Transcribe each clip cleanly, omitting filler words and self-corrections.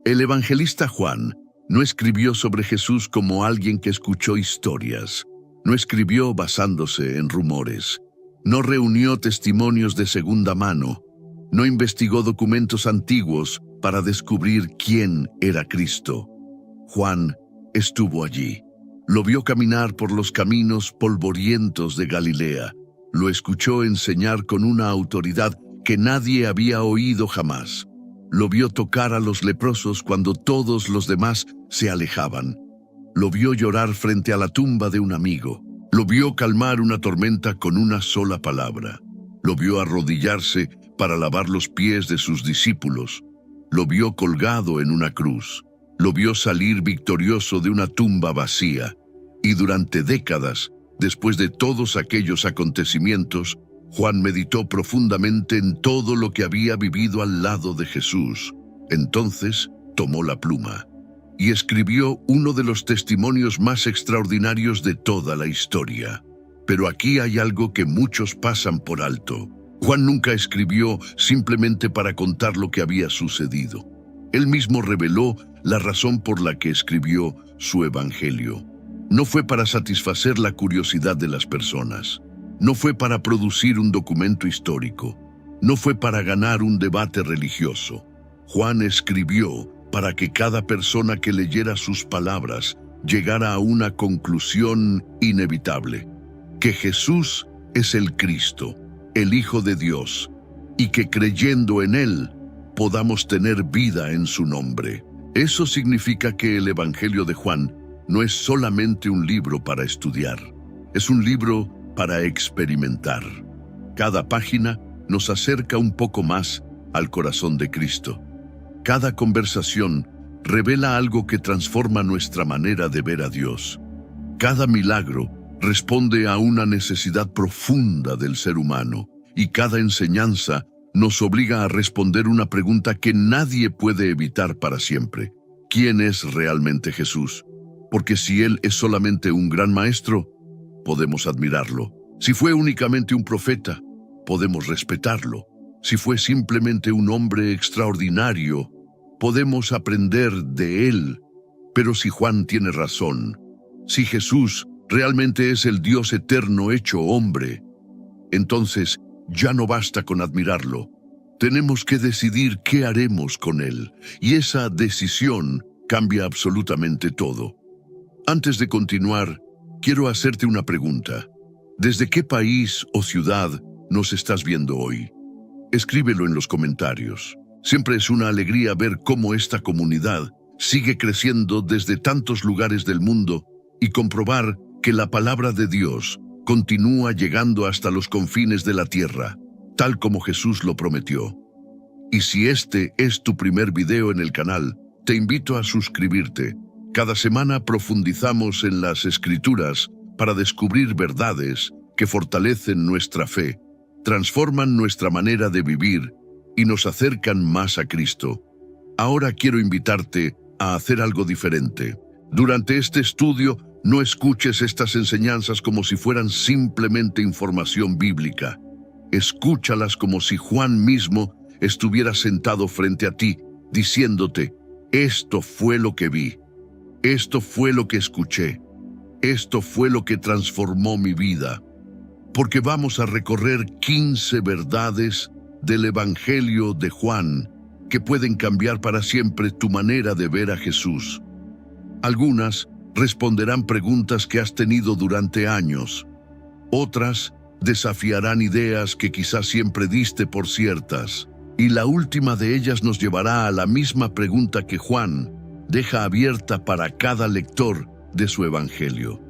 El evangelista Juan no escribió sobre Jesús como alguien que escuchó historias, no escribió basándose en rumores, no reunió testimonios de segunda mano, no investigó documentos antiguos para descubrir quién era Cristo. Juan estuvo allí, lo vio caminar por los caminos polvorientos de Galilea, lo escuchó enseñar con una autoridad que nadie había oído jamás. Lo vio tocar a los leprosos cuando todos los demás se alejaban. Lo vio llorar frente a la tumba de un amigo. Lo vio calmar una tormenta con una sola palabra. Lo vio arrodillarse para lavar los pies de sus discípulos. Lo vio colgado en una cruz. Lo vio salir victorioso de una tumba vacía. Y durante décadas, después de todos aquellos acontecimientos, Juan meditó profundamente en todo lo que había vivido al lado de Jesús. Entonces tomó la pluma y escribió uno de los testimonios más extraordinarios de toda la historia. Pero aquí hay algo que muchos pasan por alto. Juan nunca escribió simplemente para contar lo que había sucedido. Él mismo reveló la razón por la que escribió su evangelio. No fue para satisfacer la curiosidad de las personas. No fue para producir un documento histórico. No fue para ganar un debate religioso. Juan escribió para que cada persona que leyera sus palabras llegara a una conclusión inevitable: que Jesús es el Cristo, el Hijo de Dios, y que creyendo en Él podamos tener vida en su nombre. Eso significa que el Evangelio de Juan no es solamente un libro para estudiar, es un libro para experimentar. Cada página nos acerca un poco más al corazón de Cristo. Cada conversación revela algo que transforma nuestra manera de ver a Dios. Cada milagro responde a una necesidad profunda del ser humano, y cada enseñanza nos obliga a responder una pregunta que nadie puede evitar para siempre: ¿quién es realmente Jesús? Porque si Él es solamente un gran maestro, podemos admirarlo. Si fue únicamente un profeta, podemos respetarlo. Si fue simplemente un hombre extraordinario, podemos aprender de él. Pero si Juan tiene razón, si Jesús realmente es el Dios eterno hecho hombre, entonces ya no basta con admirarlo. Tenemos que decidir qué haremos con él, y esa decisión cambia absolutamente todo. Antes de continuar, quiero hacerte una pregunta. ¿Desde qué país o ciudad nos estás viendo hoy? Escríbelo en los comentarios. Siempre es una alegría ver cómo esta comunidad sigue creciendo desde tantos lugares del mundo y comprobar que la palabra de Dios continúa llegando hasta los confines de la tierra, tal como Jesús lo prometió. Y si este es tu primer video en el canal, te invito a suscribirte. Cada semana profundizamos en las Escrituras para descubrir verdades que fortalecen nuestra fe, transforman nuestra manera de vivir y nos acercan más a Cristo. Ahora quiero invitarte a hacer algo diferente. Durante este estudio, no escuches estas enseñanzas como si fueran simplemente información bíblica. Escúchalas como si Juan mismo estuviera sentado frente a ti, diciéndote: esto fue lo que vi, esto fue lo que escuché, esto fue lo que transformó mi vida. Porque vamos a recorrer 15 verdades del Evangelio de Juan que pueden cambiar para siempre tu manera de ver a Jesús. Algunas responderán preguntas que has tenido durante años. Otras desafiarán ideas que quizás siempre diste por ciertas. Y la última de ellas nos llevará a la misma pregunta que Juan deja abierta para cada lector de su Evangelio.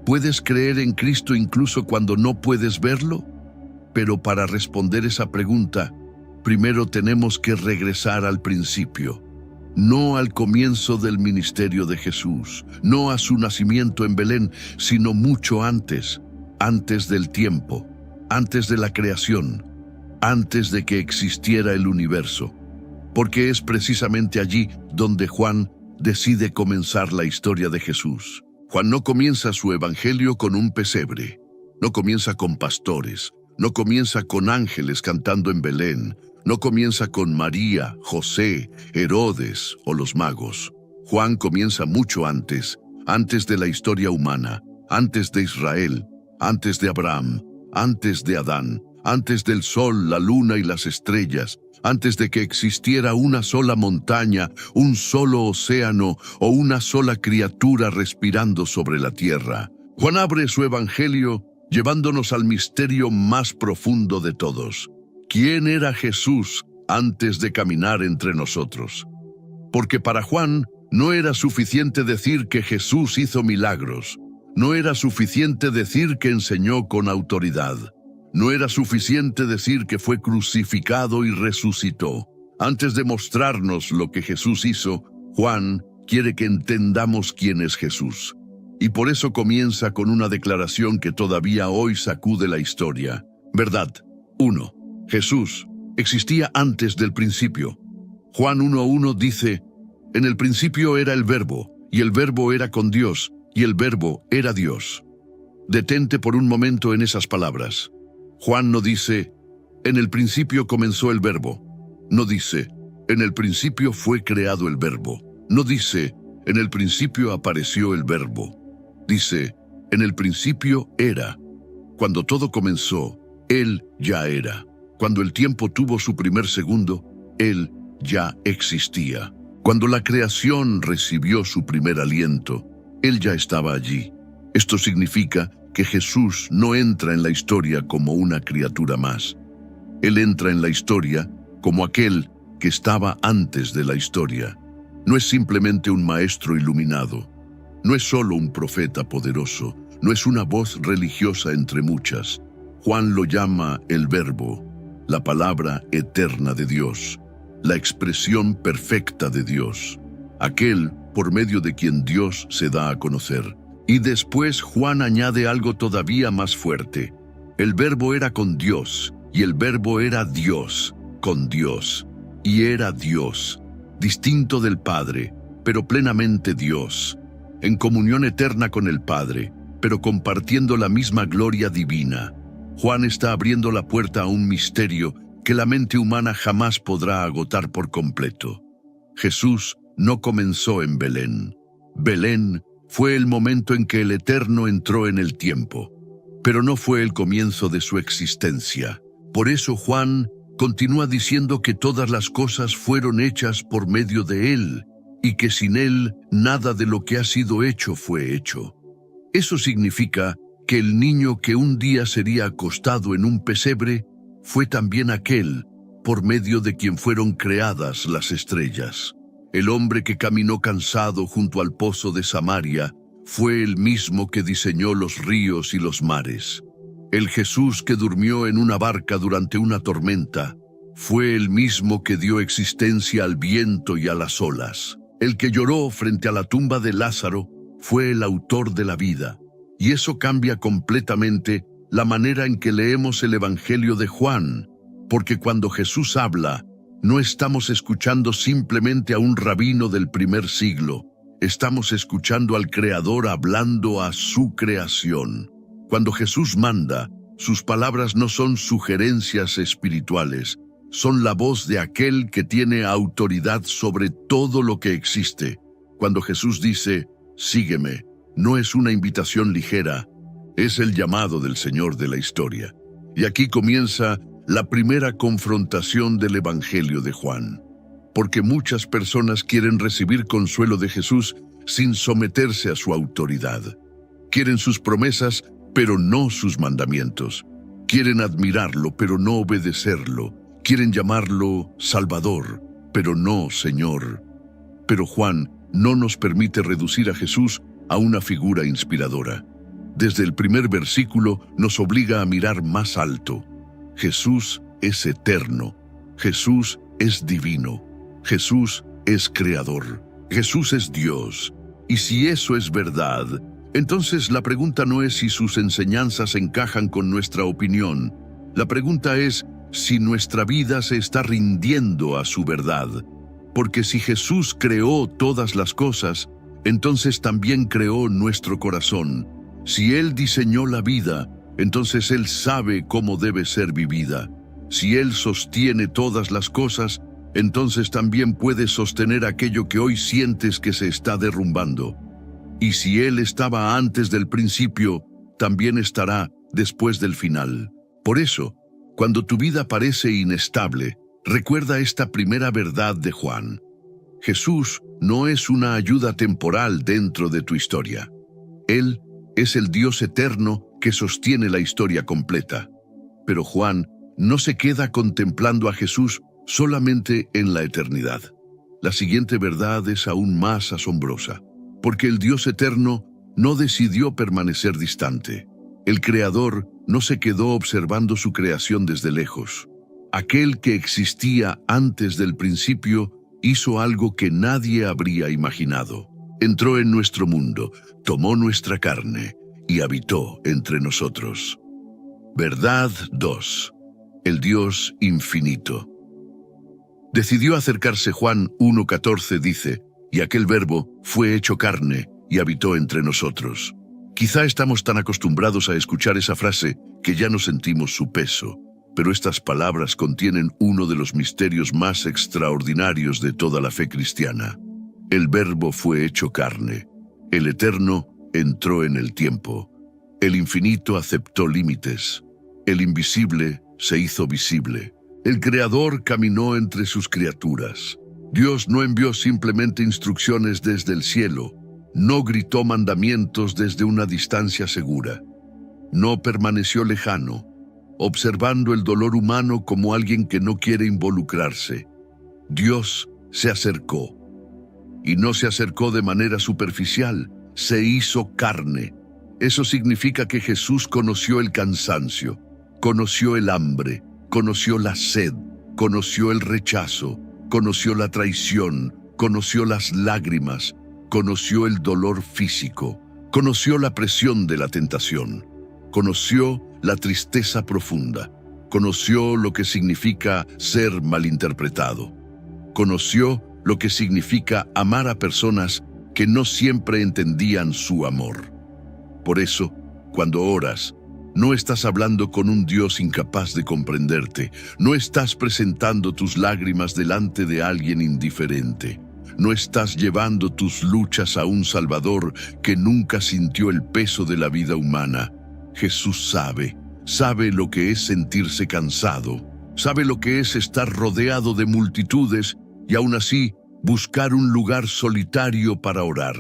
¿Puedes creer en Cristo incluso cuando no puedes verlo? Pero para responder esa pregunta, primero tenemos que regresar al principio. No al comienzo del ministerio de Jesús, no a su nacimiento en Belén, sino mucho antes, antes del tiempo, antes de la creación, antes de que existiera el universo. Porque es precisamente allí donde Juan decide comenzar la historia de Jesús. Juan no comienza su evangelio con un pesebre, no comienza con pastores, no comienza con ángeles cantando en Belén, No comienza con María, José, Herodes o los magos. Juan comienza mucho antes de la historia humana, antes de Israel, antes de Abraham, antes de Adán, antes del sol, la luna y las estrellas, antes de que existiera una sola montaña, un solo océano o una sola criatura respirando sobre la tierra. Juan abre su evangelio llevándonos al misterio más profundo de todos. ¿Quién era Jesús antes de caminar entre nosotros? Porque para Juan no era suficiente decir que Jesús hizo milagros. No era suficiente decir que enseñó con autoridad. No era suficiente decir que fue crucificado y resucitó. Antes de mostrarnos lo que Jesús hizo, Juan quiere que entendamos quién es Jesús. Y por eso comienza con una declaración que todavía hoy sacude la historia. Verdad. 1. Jesús existía antes del principio. Juan 1:1 dice: en el principio era el Verbo, y el Verbo era con Dios, y el Verbo era Dios. Detente por un momento en esas palabras. Juan no dice, en el principio comenzó el Verbo. No dice, en el principio fue creado el Verbo. No dice, en el principio apareció el Verbo. Dice, en el principio era. Cuando todo comenzó, Él ya era. Cuando el tiempo tuvo su primer segundo, Él ya existía. Cuando la creación recibió su primer aliento, Él ya estaba allí. Esto significa que Jesús no entra en la historia como una criatura más. Él entra en la historia como aquel que estaba antes de la historia. No es simplemente un maestro iluminado. No es solo un profeta poderoso. No es una voz religiosa entre muchas. Juan lo llama el Verbo, la palabra eterna de Dios, la expresión perfecta de Dios, aquel por medio de quien Dios se da a conocer. Y después Juan añade algo todavía más fuerte. El Verbo era con Dios, y el Verbo era Dios, con Dios, y era Dios, distinto del Padre, pero plenamente Dios, en comunión eterna con el Padre, pero compartiendo la misma gloria divina. Juan está abriendo la puerta a un misterio que la mente humana jamás podrá agotar por completo. Jesús no comenzó en Belén. Belén fue el momento en que el Eterno entró en el tiempo, pero no fue el comienzo de su existencia. Por eso Juan continúa diciendo que todas las cosas fueron hechas por medio de Él, y que sin Él nada de lo que ha sido hecho fue hecho. Eso significa que el niño que un día sería acostado en un pesebre fue también aquel por medio de quien fueron creadas las estrellas. El hombre que caminó cansado junto al pozo de Samaria fue el mismo que diseñó los ríos y los mares. El Jesús que durmió en una barca durante una tormenta fue el mismo que dio existencia al viento y a las olas. El que lloró frente a la tumba de Lázaro fue el autor de la vida. Y eso cambia completamente la manera en que leemos el Evangelio de Juan, porque cuando Jesús habla, no estamos escuchando simplemente a un rabino del primer siglo, estamos escuchando al Creador hablando a su creación. Cuando Jesús manda, sus palabras no son sugerencias espirituales, son la voz de aquel que tiene autoridad sobre todo lo que existe. Cuando Jesús dice, sígueme, no es una invitación ligera, es el llamado del Señor de la historia. Y aquí comienza la primera confrontación del Evangelio de Juan. Porque muchas personas quieren recibir consuelo de Jesús sin someterse a su autoridad. Quieren sus promesas, pero no sus mandamientos. Quieren admirarlo, pero no obedecerlo. Quieren llamarlo Salvador, pero no Señor. Pero Juan no nos permite reducir a Jesús a una figura inspiradora. Desde el primer versículo nos obliga a mirar más alto. Jesús es eterno. Jesús es divino. Jesús es creador. Jesús es Dios. Y si eso es verdad, entonces la pregunta no es si sus enseñanzas encajan con nuestra opinión. La pregunta es si nuestra vida se está rindiendo a su verdad. Porque si Jesús creó todas las cosas, entonces también creó nuestro corazón. Si Él diseñó la vida, entonces Él sabe cómo debe ser vivida. Si Él sostiene todas las cosas, entonces también puedes sostener aquello que hoy sientes que se está derrumbando. Y si Él estaba antes del principio, también estará después del final. Por eso, cuando tu vida parece inestable, recuerda esta primera verdad de Juan. Jesús no es una ayuda temporal dentro de tu historia. Él es el Dios eterno que sostiene la historia completa. Pero Juan no se queda contemplando a Jesús solamente en la eternidad. La siguiente verdad es aún más asombrosa, porque el Dios eterno no decidió permanecer distante. El Creador no se quedó observando su creación desde lejos. Aquel que existía antes del principio hizo algo que nadie habría imaginado. Entró en nuestro mundo, tomó nuestra carne y habitó entre nosotros. Verdad 2. El Dios infinito. Decidió acercarse. Juan 1:14 dice, y aquel verbo fue hecho carne y habitó entre nosotros. Quizá estamos tan acostumbrados a escuchar esa frase que ya no sentimos su peso, pero estas palabras contienen uno de los misterios más extraordinarios de toda la fe cristiana. El verbo fue hecho carne, el eterno entró en el tiempo, el infinito aceptó límites, el invisible se hizo visible, el Creador caminó entre sus criaturas. Dios no envió simplemente instrucciones desde el cielo, no gritó mandamientos desde una distancia segura, no permaneció lejano, observando el dolor humano como alguien que no quiere involucrarse. Dios se acercó, y no se acercó de manera superficial, se hizo carne. Eso significa que Jesús conoció el cansancio, conoció el hambre, conoció la sed, conoció el rechazo, conoció la traición, conoció las lágrimas, conoció el dolor físico, conoció la presión de la tentación, conoció la tristeza profunda, conoció lo que significa ser malinterpretado, conoció lo que significa amar a personas que no siempre entendían su amor. Por eso, cuando oras, no estás hablando con un Dios incapaz de comprenderte, no estás presentando tus lágrimas delante de alguien indiferente, no estás llevando tus luchas a un Salvador que nunca sintió el peso de la vida humana. Jesús sabe lo que es sentirse cansado, sabe lo que es estar rodeado de multitudes y aún así buscar un lugar solitario para orar.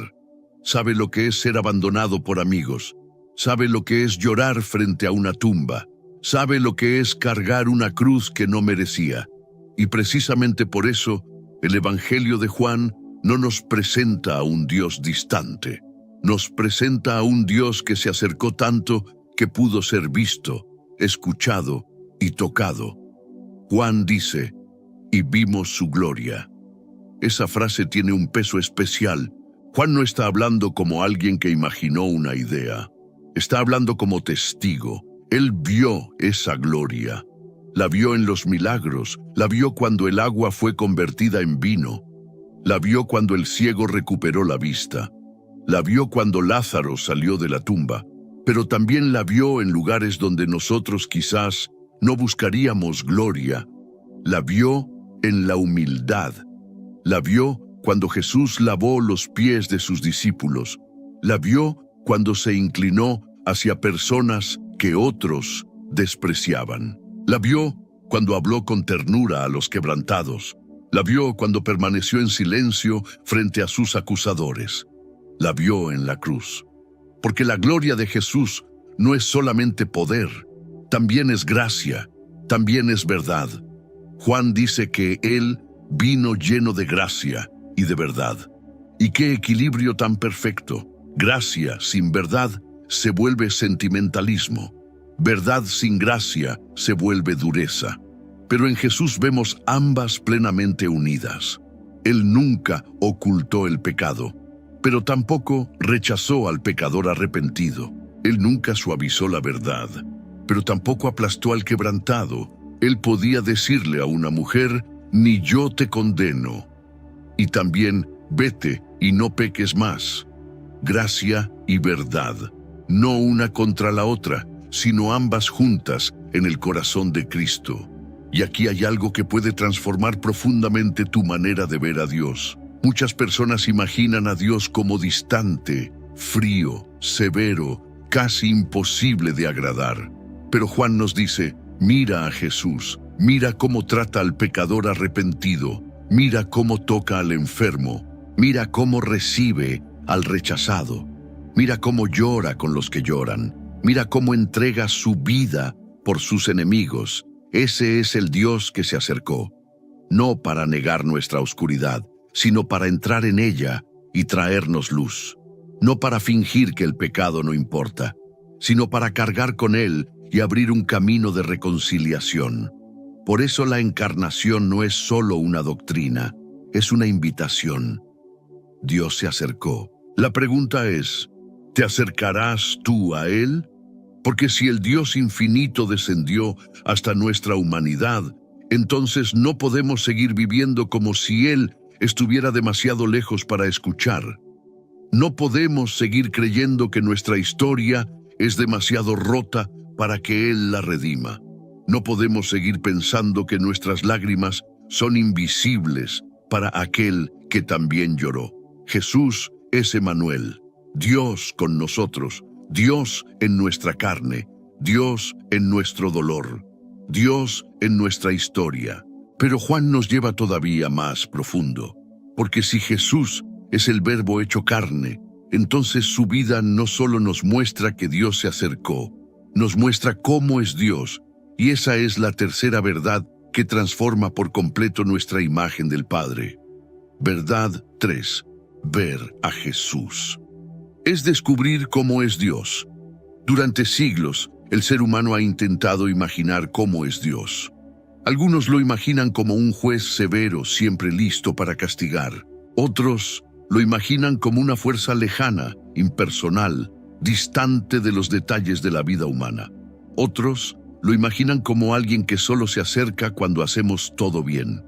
Sabe lo que es ser abandonado por amigos, sabe lo que es llorar frente a una tumba, sabe lo que es cargar una cruz que no merecía. Y precisamente por eso, el Evangelio de Juan no nos presenta a un Dios distante, nos presenta a un Dios que se acercó tanto que pudo ser visto, escuchado y tocado. Juan dice, y vimos su gloria. Esa frase tiene un peso especial. Juan no está hablando como alguien que imaginó una idea. Está hablando como testigo. Él vio esa gloria. La vio en los milagros, la vio cuando el agua fue convertida en vino, la vio cuando el ciego recuperó la vista, la vio cuando Lázaro salió de la tumba, pero también la vio en lugares donde nosotros quizás no buscaríamos gloria. La vio en la humildad. La vio cuando Jesús lavó los pies de sus discípulos. La vio cuando se inclinó hacia personas que otros despreciaban. La vio cuando habló con ternura a los quebrantados. La vio cuando permaneció en silencio frente a sus acusadores. La vio en la cruz. Porque la gloria de Jesús no es solamente poder, también es gracia, también es verdad. Juan dice que Él vino lleno de gracia y de verdad. Y qué equilibrio tan perfecto. Gracia sin verdad se vuelve sentimentalismo. Verdad sin gracia se vuelve dureza. Pero en Jesús vemos ambas plenamente unidas. Él nunca ocultó el pecado, pero tampoco rechazó al pecador arrepentido. Él nunca suavizó la verdad, pero tampoco aplastó al quebrantado. Él podía decirle a una mujer, ni yo te condeno. Y también, vete y no peques más. Gracia y verdad, no una contra la otra, sino ambas juntas en el corazón de Cristo. Y aquí hay algo que puede transformar profundamente tu manera de ver a Dios. Muchas personas imaginan a Dios como distante, frío, severo, casi imposible de agradar. Pero Juan nos dice, mira a Jesús, mira cómo trata al pecador arrepentido, mira cómo toca al enfermo, mira cómo recibe al rechazado, mira cómo llora con los que lloran, mira cómo entrega su vida por sus enemigos. Ese es el Dios que se acercó, no para negar nuestra oscuridad, sino para entrar en ella y traernos luz. No para fingir que el pecado no importa, sino para cargar con él y abrir un camino de reconciliación. Por eso la encarnación no es solo una doctrina, es una invitación. Dios se acercó. La pregunta es, ¿te acercarás tú a él? Porque si el Dios infinito descendió hasta nuestra humanidad, entonces no podemos seguir viviendo como si Él estuviera demasiado lejos para escuchar. No podemos seguir creyendo que nuestra historia es demasiado rota para que Él la redima. No podemos seguir pensando que nuestras lágrimas son invisibles para aquel que también lloró. Jesús es Emmanuel, Dios con nosotros, Dios en nuestra carne, Dios en nuestro dolor, Dios en nuestra historia. Pero Juan nos lleva todavía más profundo, porque si Jesús es el Verbo hecho carne, entonces su vida no solo nos muestra que Dios se acercó, nos muestra cómo es Dios, y esa es la tercera verdad que transforma por completo nuestra imagen del Padre. Verdad 3. Ver a Jesús. Es descubrir cómo es Dios. Durante siglos, el ser humano ha intentado imaginar cómo es Dios. Algunos lo imaginan como un juez severo, siempre listo para castigar. Otros lo imaginan como una fuerza lejana, impersonal, distante de los detalles de la vida humana. Otros lo imaginan como alguien que solo se acerca cuando hacemos todo bien.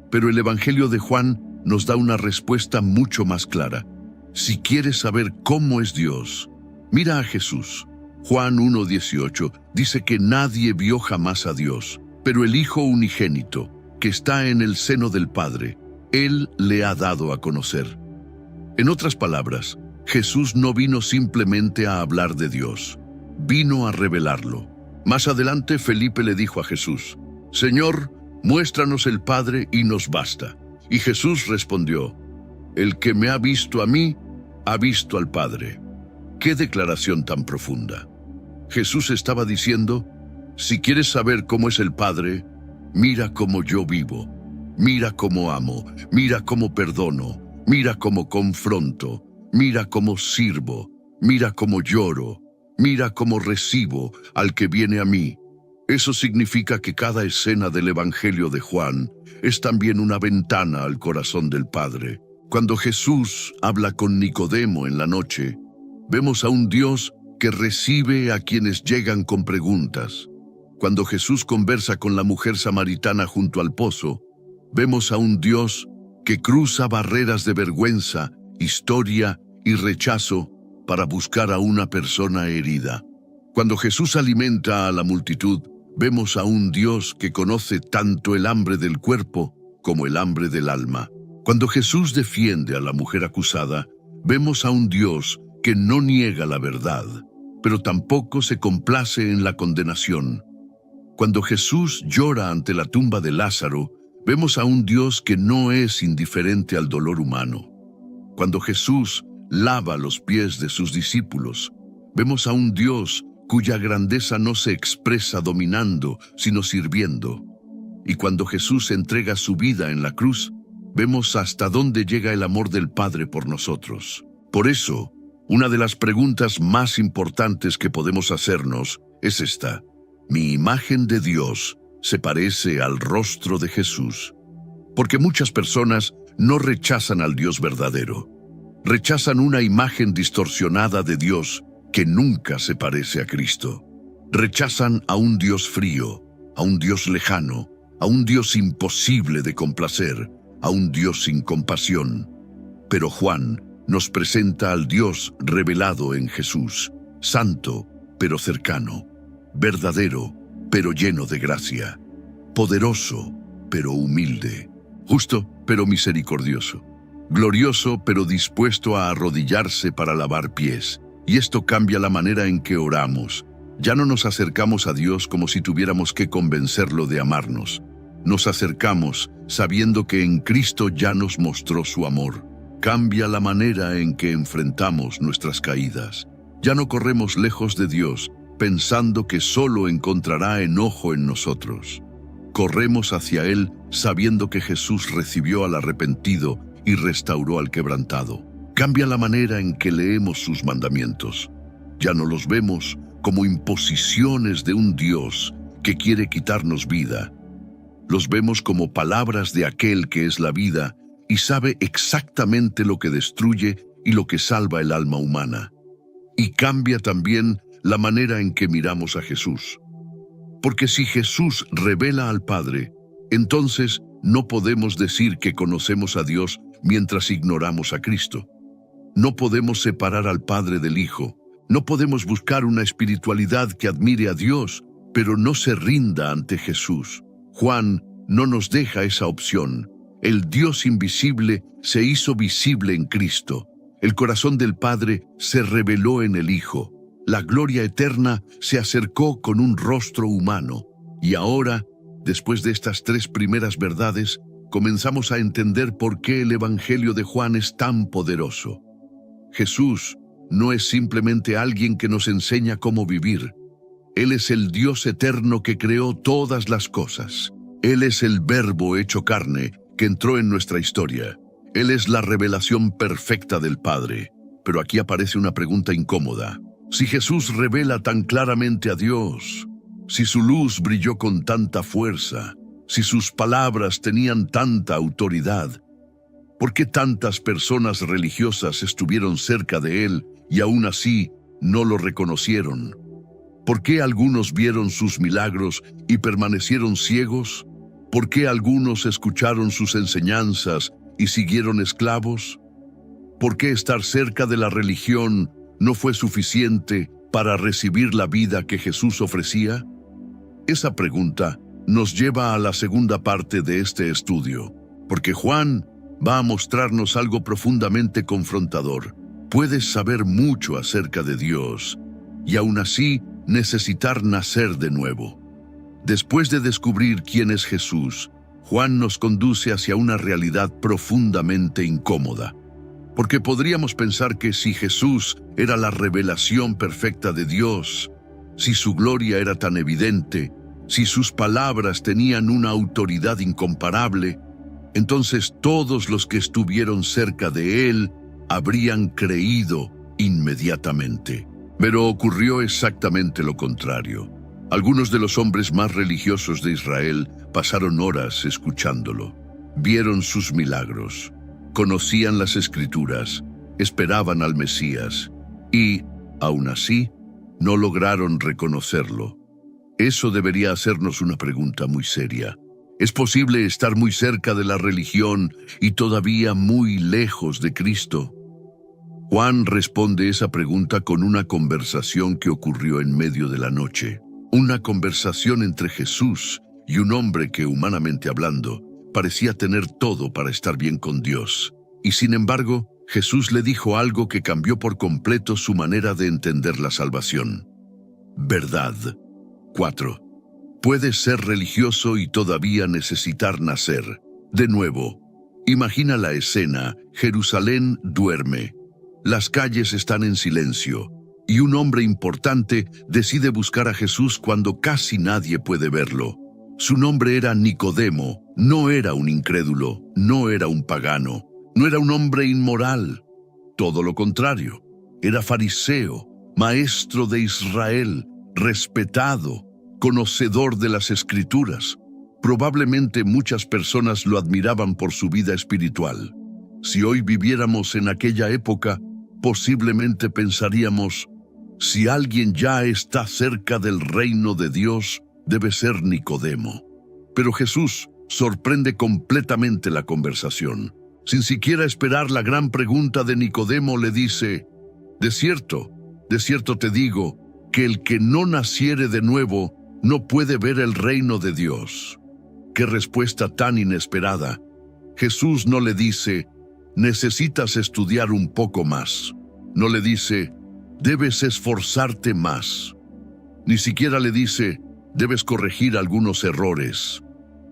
Pero el Evangelio de Juan nos da una respuesta mucho más clara. Si quieres saber cómo es Dios, mira a Jesús. Juan 1:18 dice que nadie vio jamás a Dios, pero el Hijo unigénito, que está en el seno del Padre, Él le ha dado a conocer. En otras palabras, Jesús no vino simplemente a hablar de Dios, vino a revelarlo. Más adelante Felipe le dijo a Jesús, Señor, muéstranos el Padre y nos basta. Y Jesús respondió, el que me ha visto a mí, ha visto al Padre. ¡Qué declaración tan profunda! Jesús estaba diciendo, si quieres saber cómo es el Padre, mira cómo yo vivo, mira cómo amo, mira cómo perdono, mira cómo confronto, mira cómo sirvo, mira cómo lloro, mira cómo recibo al que viene a mí. Eso significa que cada escena del Evangelio de Juan es también una ventana al corazón del Padre. Cuando Jesús habla con Nicodemo en la noche, vemos a un Dios que recibe a quienes llegan con preguntas. Cuando Jesús conversa con la mujer samaritana junto al pozo, vemos a un Dios que cruza barreras de vergüenza, historia y rechazo para buscar a una persona herida. Cuando Jesús alimenta a la multitud, vemos a un Dios que conoce tanto el hambre del cuerpo como el hambre del alma. Cuando Jesús defiende a la mujer acusada, vemos a un Dios que no niega la verdad, pero tampoco se complace en la condenación. Cuando Jesús llora ante la tumba de Lázaro, vemos a un Dios que no es indiferente al dolor humano. Cuando Jesús lava los pies de sus discípulos, vemos a un Dios cuya grandeza no se expresa dominando, sino sirviendo. Y cuando Jesús entrega su vida en la cruz, vemos hasta dónde llega el amor del Padre por nosotros. Por eso, una de las preguntas más importantes que podemos hacernos es esta: ¿mi imagen de Dios se parece al rostro de Jesús? Porque muchas personas no rechazan al Dios verdadero. Rechazan una imagen distorsionada de Dios que nunca se parece a Cristo. Rechazan a un Dios frío, a un Dios lejano, a un Dios imposible de complacer, a un Dios sin compasión. Pero Juan nos presenta al Dios revelado en Jesús, santo pero cercano, verdadero pero lleno de gracia. poderoso, pero humilde, justo, pero misericordioso, glorioso, pero dispuesto a arrodillarse para lavar pies. Y esto cambia la manera en que oramos. Ya no nos acercamos a Dios como si tuviéramos que convencerlo de amarnos. Nos acercamos sabiendo que en Cristo ya nos mostró su amor. Cambia la manera en que enfrentamos nuestras caídas. Ya no corremos lejos de Dios, pensando que solo encontrará enojo en nosotros. Corremos hacia Él sabiendo que Jesús recibió al arrepentido y restauró al quebrantado. Cambia la manera en que leemos sus mandamientos. Ya no los vemos como imposiciones de un Dios que quiere quitarnos vida. Los vemos como palabras de aquel que es la vida y sabe exactamente lo que destruye y lo que salva el alma humana. Y cambia también la manera en que miramos a Jesús. Porque si Jesús revela al Padre, entonces no podemos decir que conocemos a Dios mientras ignoramos a Cristo. No podemos separar al Padre del Hijo. No podemos buscar una espiritualidad que admire a Dios, pero no se rinda ante Jesús. Juan no nos deja esa opción. El Dios invisible se hizo visible en Cristo. El corazón del Padre se reveló en el Hijo. La gloria eterna se acercó con un rostro humano. Y ahora, después de estas tres primeras verdades, comenzamos a entender por qué el Evangelio de Juan es tan poderoso. Jesús no es simplemente alguien que nos enseña cómo vivir. Él es el Dios eterno que creó todas las cosas. Él es el Verbo hecho carne que entró en nuestra historia. Él es la revelación perfecta del Padre. Pero aquí aparece una pregunta incómoda. Si Jesús revela tan claramente a Dios, si su luz brilló con tanta fuerza, si sus palabras tenían tanta autoridad, ¿por qué tantas personas religiosas estuvieron cerca de él y aún así no lo reconocieron? ¿Por qué algunos vieron sus milagros y permanecieron ciegos? ¿Por qué algunos escucharon sus enseñanzas y siguieron esclavos? ¿Por qué estar cerca de la religión no fue suficiente para recibir la vida que Jesús ofrecía? Esa pregunta nos lleva a la segunda parte de este estudio, porque Juan va a mostrarnos algo profundamente confrontador. Puedes saber mucho acerca de Dios y aún así necesitar nacer de nuevo. Después de descubrir quién es Jesús, Juan nos conduce hacia una realidad profundamente incómoda. Porque podríamos pensar que si Jesús era la revelación perfecta de Dios, si su gloria era tan evidente, si sus palabras tenían una autoridad incomparable, entonces todos los que estuvieron cerca de él habrían creído inmediatamente. Pero ocurrió exactamente lo contrario. Algunos de los hombres más religiosos de Israel pasaron horas escuchándolo. Vieron sus milagros, conocían las Escrituras, esperaban al Mesías y, aún así, no lograron reconocerlo. Eso debería hacernos una pregunta muy seria. ¿Es posible estar muy cerca de la religión y todavía muy lejos de Cristo? Juan responde esa pregunta con una conversación que ocurrió en medio de la noche. Una conversación entre Jesús y un hombre que, humanamente hablando, parecía tener todo para estar bien con Dios. Y sin embargo, Jesús le dijo algo que cambió por completo su manera de entender la salvación. Verdad. 4. Puedes ser religioso y todavía necesitar nacer. De nuevo, imagina la escena. Jerusalén duerme. Las calles están en silencio. Y un hombre importante decide buscar a Jesús cuando casi nadie puede verlo. Su nombre era Nicodemo. No era un incrédulo, no era un pagano, no era un hombre inmoral. Todo lo contrario, era fariseo, maestro de Israel, respetado, conocedor de las Escrituras. Probablemente muchas personas lo admiraban por su vida espiritual. Si hoy viviéramos en aquella época, posiblemente pensaríamos, si alguien ya está cerca del reino de Dios, debe ser Nicodemo. Pero Jesús sorprende completamente la conversación. Sin siquiera esperar la gran pregunta de Nicodemo, le dice, de cierto te digo, que el que no naciere de nuevo no puede ver el reino de Dios. ¡Qué respuesta tan inesperada! Jesús no le dice, necesitas estudiar un poco más. No le dice, debes esforzarte más. Ni siquiera le dice, debes corregir algunos errores.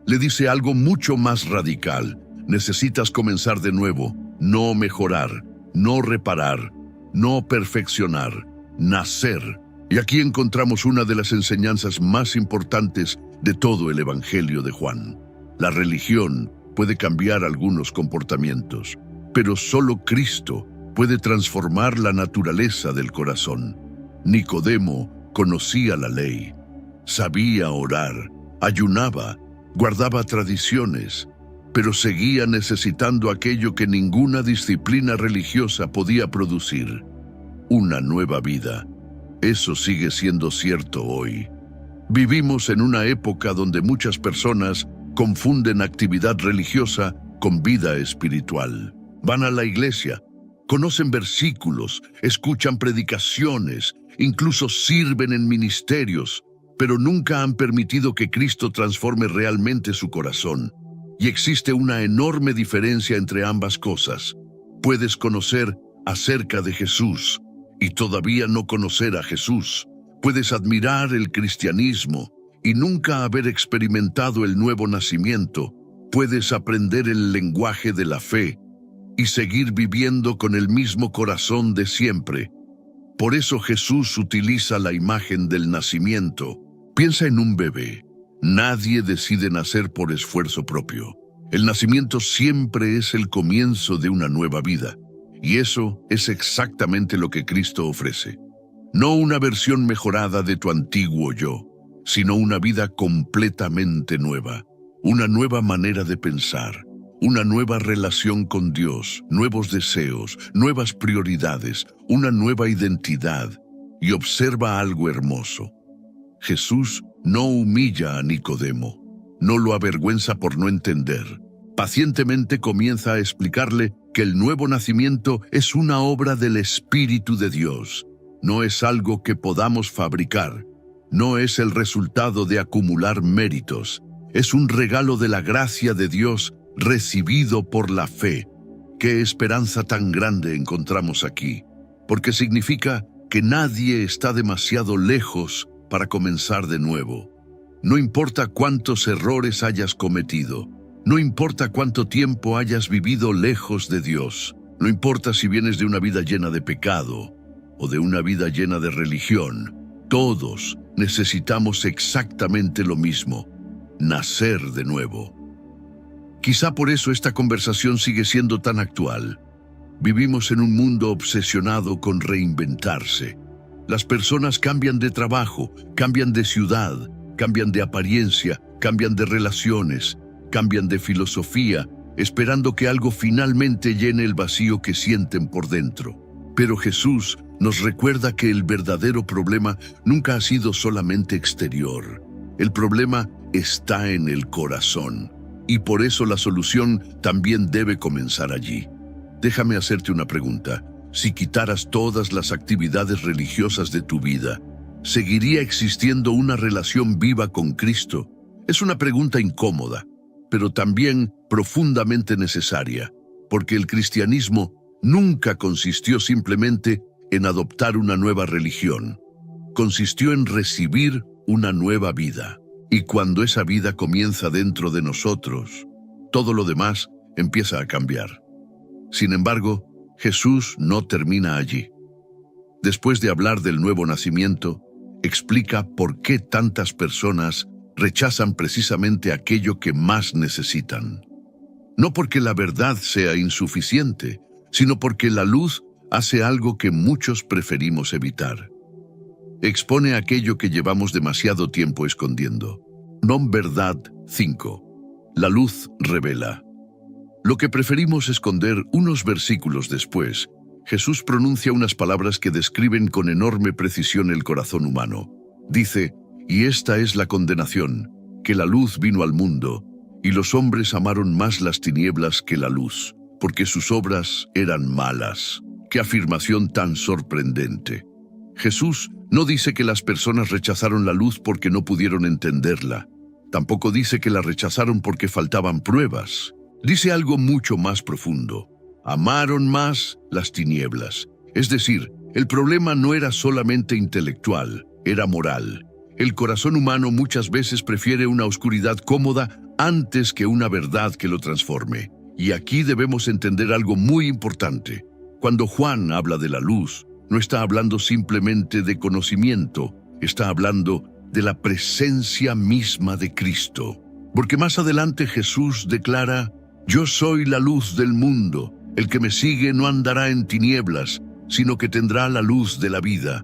Le dice algo mucho más radical. Necesitas comenzar de nuevo, no mejorar, no reparar, no perfeccionar, nacer. Y aquí encontramos una de las enseñanzas más importantes de todo el Evangelio de Juan. La religión puede cambiar algunos comportamientos, pero solo Cristo puede transformar la naturaleza del corazón. Nicodemo conocía la ley, sabía orar, ayunaba, guardaba tradiciones, pero seguía necesitando aquello que ninguna disciplina religiosa podía producir: una nueva vida. Eso sigue siendo cierto hoy. Vivimos en una época donde muchas personas confunden actividad religiosa con vida espiritual. Van a la iglesia, conocen versículos, escuchan predicaciones, incluso sirven en ministerios, pero nunca han permitido que Cristo transforme realmente su corazón. Y existe una enorme diferencia entre ambas cosas. Puedes conocer acerca de Jesús y todavía no conocer a Jesús. Puedes admirar el cristianismo y nunca haber experimentado el nuevo nacimiento. Puedes aprender el lenguaje de la fe y seguir viviendo con el mismo corazón de siempre. Por eso Jesús utiliza la imagen del nacimiento. Piensa en un bebé. Nadie decide nacer por esfuerzo propio. El nacimiento siempre es el comienzo de una nueva vida. Y eso es exactamente lo que Cristo ofrece. No una versión mejorada de tu antiguo yo, sino una vida completamente nueva. Una nueva manera de pensar, una nueva relación con Dios, nuevos deseos, nuevas prioridades, una nueva identidad. Y observa algo hermoso. Jesús no humilla a Nicodemo, no lo avergüenza por no entender. Pacientemente comienza a explicarle que el nuevo nacimiento es una obra del Espíritu de Dios. No es algo que podamos fabricar, no es el resultado de acumular méritos. Es un regalo de la gracia de Dios recibido por la fe. Qué esperanza tan grande encontramos aquí, porque significa que nadie está demasiado lejos para comenzar de nuevo. No importa cuántos errores hayas cometido, no importa cuánto tiempo hayas vivido lejos de Dios, no importa si vienes de una vida llena de pecado o de una vida llena de religión, todos necesitamos exactamente lo mismo: nacer de nuevo. Quizá por eso esta conversación sigue siendo tan actual. Vivimos en un mundo obsesionado con reinventarse. Las personas cambian de trabajo, cambian de ciudad, cambian de apariencia, cambian de relaciones, cambian de filosofía, esperando que algo finalmente llene el vacío que sienten por dentro. Pero Jesús nos recuerda que el verdadero problema nunca ha sido solamente exterior. El problema está en el corazón, y por eso la solución también debe comenzar allí. Déjame hacerte una pregunta. Si quitaras todas las actividades religiosas de tu vida, ¿seguiría existiendo una relación viva con Cristo? Es una pregunta incómoda, pero también profundamente necesaria, porque el cristianismo nunca consistió simplemente en adoptar una nueva religión. Consistió en recibir una nueva vida. Y cuando esa vida comienza dentro de nosotros, todo lo demás empieza a cambiar. Sin embargo, Jesús no termina allí. Después de hablar del nuevo nacimiento, explica por qué tantas personas rechazan precisamente aquello que más necesitan. No porque la verdad sea insuficiente, sino porque la luz hace algo que muchos preferimos evitar. Expone aquello que llevamos demasiado tiempo escondiendo. Non verdad 5. La luz revela. Lo que preferimos esconder unos versículos después, Jesús pronuncia unas palabras que describen con enorme precisión el corazón humano. Dice, y esta es la condenación, que la luz vino al mundo, y los hombres amaron más las tinieblas que la luz, porque sus obras eran malas. ¡Qué afirmación tan sorprendente! Jesús no dice que las personas rechazaron la luz porque no pudieron entenderla. Tampoco dice que la rechazaron porque faltaban pruebas. Dice algo mucho más profundo. Amaron más las tinieblas. Es decir, el problema no era solamente intelectual, era moral. El corazón humano muchas veces prefiere una oscuridad cómoda antes que una verdad que lo transforme. Y aquí debemos entender algo muy importante. Cuando Juan habla de la luz, no está hablando simplemente de conocimiento, está hablando de la presencia misma de Cristo. Porque más adelante Jesús declara: «Yo soy la luz del mundo. El que me sigue no andará en tinieblas, sino que tendrá la luz de la vida».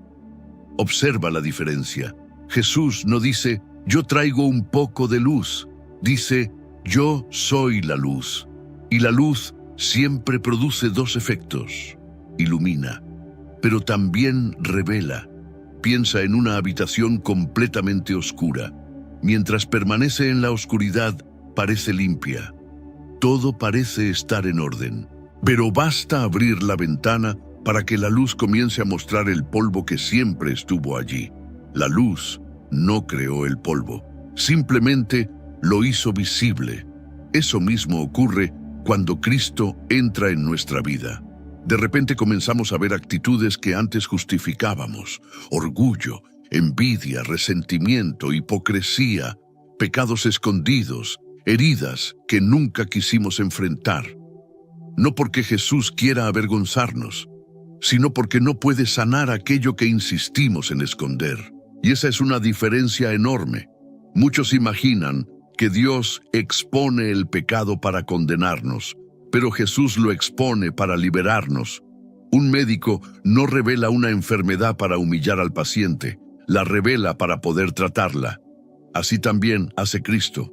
Observa la diferencia. Jesús no dice: «Yo traigo un poco de luz». Dice: «Yo soy la luz». Y la luz siempre produce dos efectos. Ilumina, pero también revela. Piensa en una habitación completamente oscura. Mientras permanece en la oscuridad, parece limpia. Todo parece estar en orden. Pero basta abrir la ventana para que la luz comience a mostrar el polvo que siempre estuvo allí. La luz no creó el polvo, simplemente lo hizo visible. Eso mismo ocurre cuando Cristo entra en nuestra vida. De repente comenzamos a ver actitudes que antes justificábamos: orgullo, envidia, resentimiento, hipocresía, pecados escondidos, heridas que nunca quisimos enfrentar. No porque Jesús quiera avergonzarnos, sino porque no puede sanar aquello que insistimos en esconder. Y esa es una diferencia enorme. Muchos imaginan que Dios expone el pecado para condenarnos, pero Jesús lo expone para liberarnos. Un médico no revela una enfermedad para humillar al paciente, la revela para poder tratarla. Así también hace Cristo.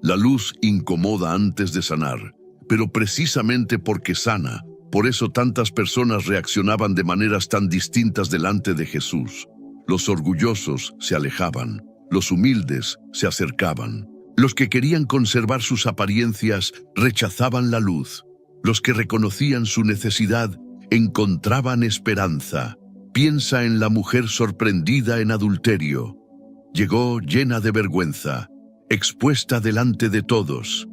La luz incomoda antes de sanar, pero precisamente porque sana, por eso tantas personas reaccionaban de maneras tan distintas delante de Jesús. Los orgullosos se alejaban, los humildes se acercaban. Los que querían conservar sus apariencias rechazaban la luz. Los que reconocían su necesidad encontraban esperanza. Piensa en la mujer sorprendida en adulterio. Llegó llena de vergüenza, expuesta delante de todos.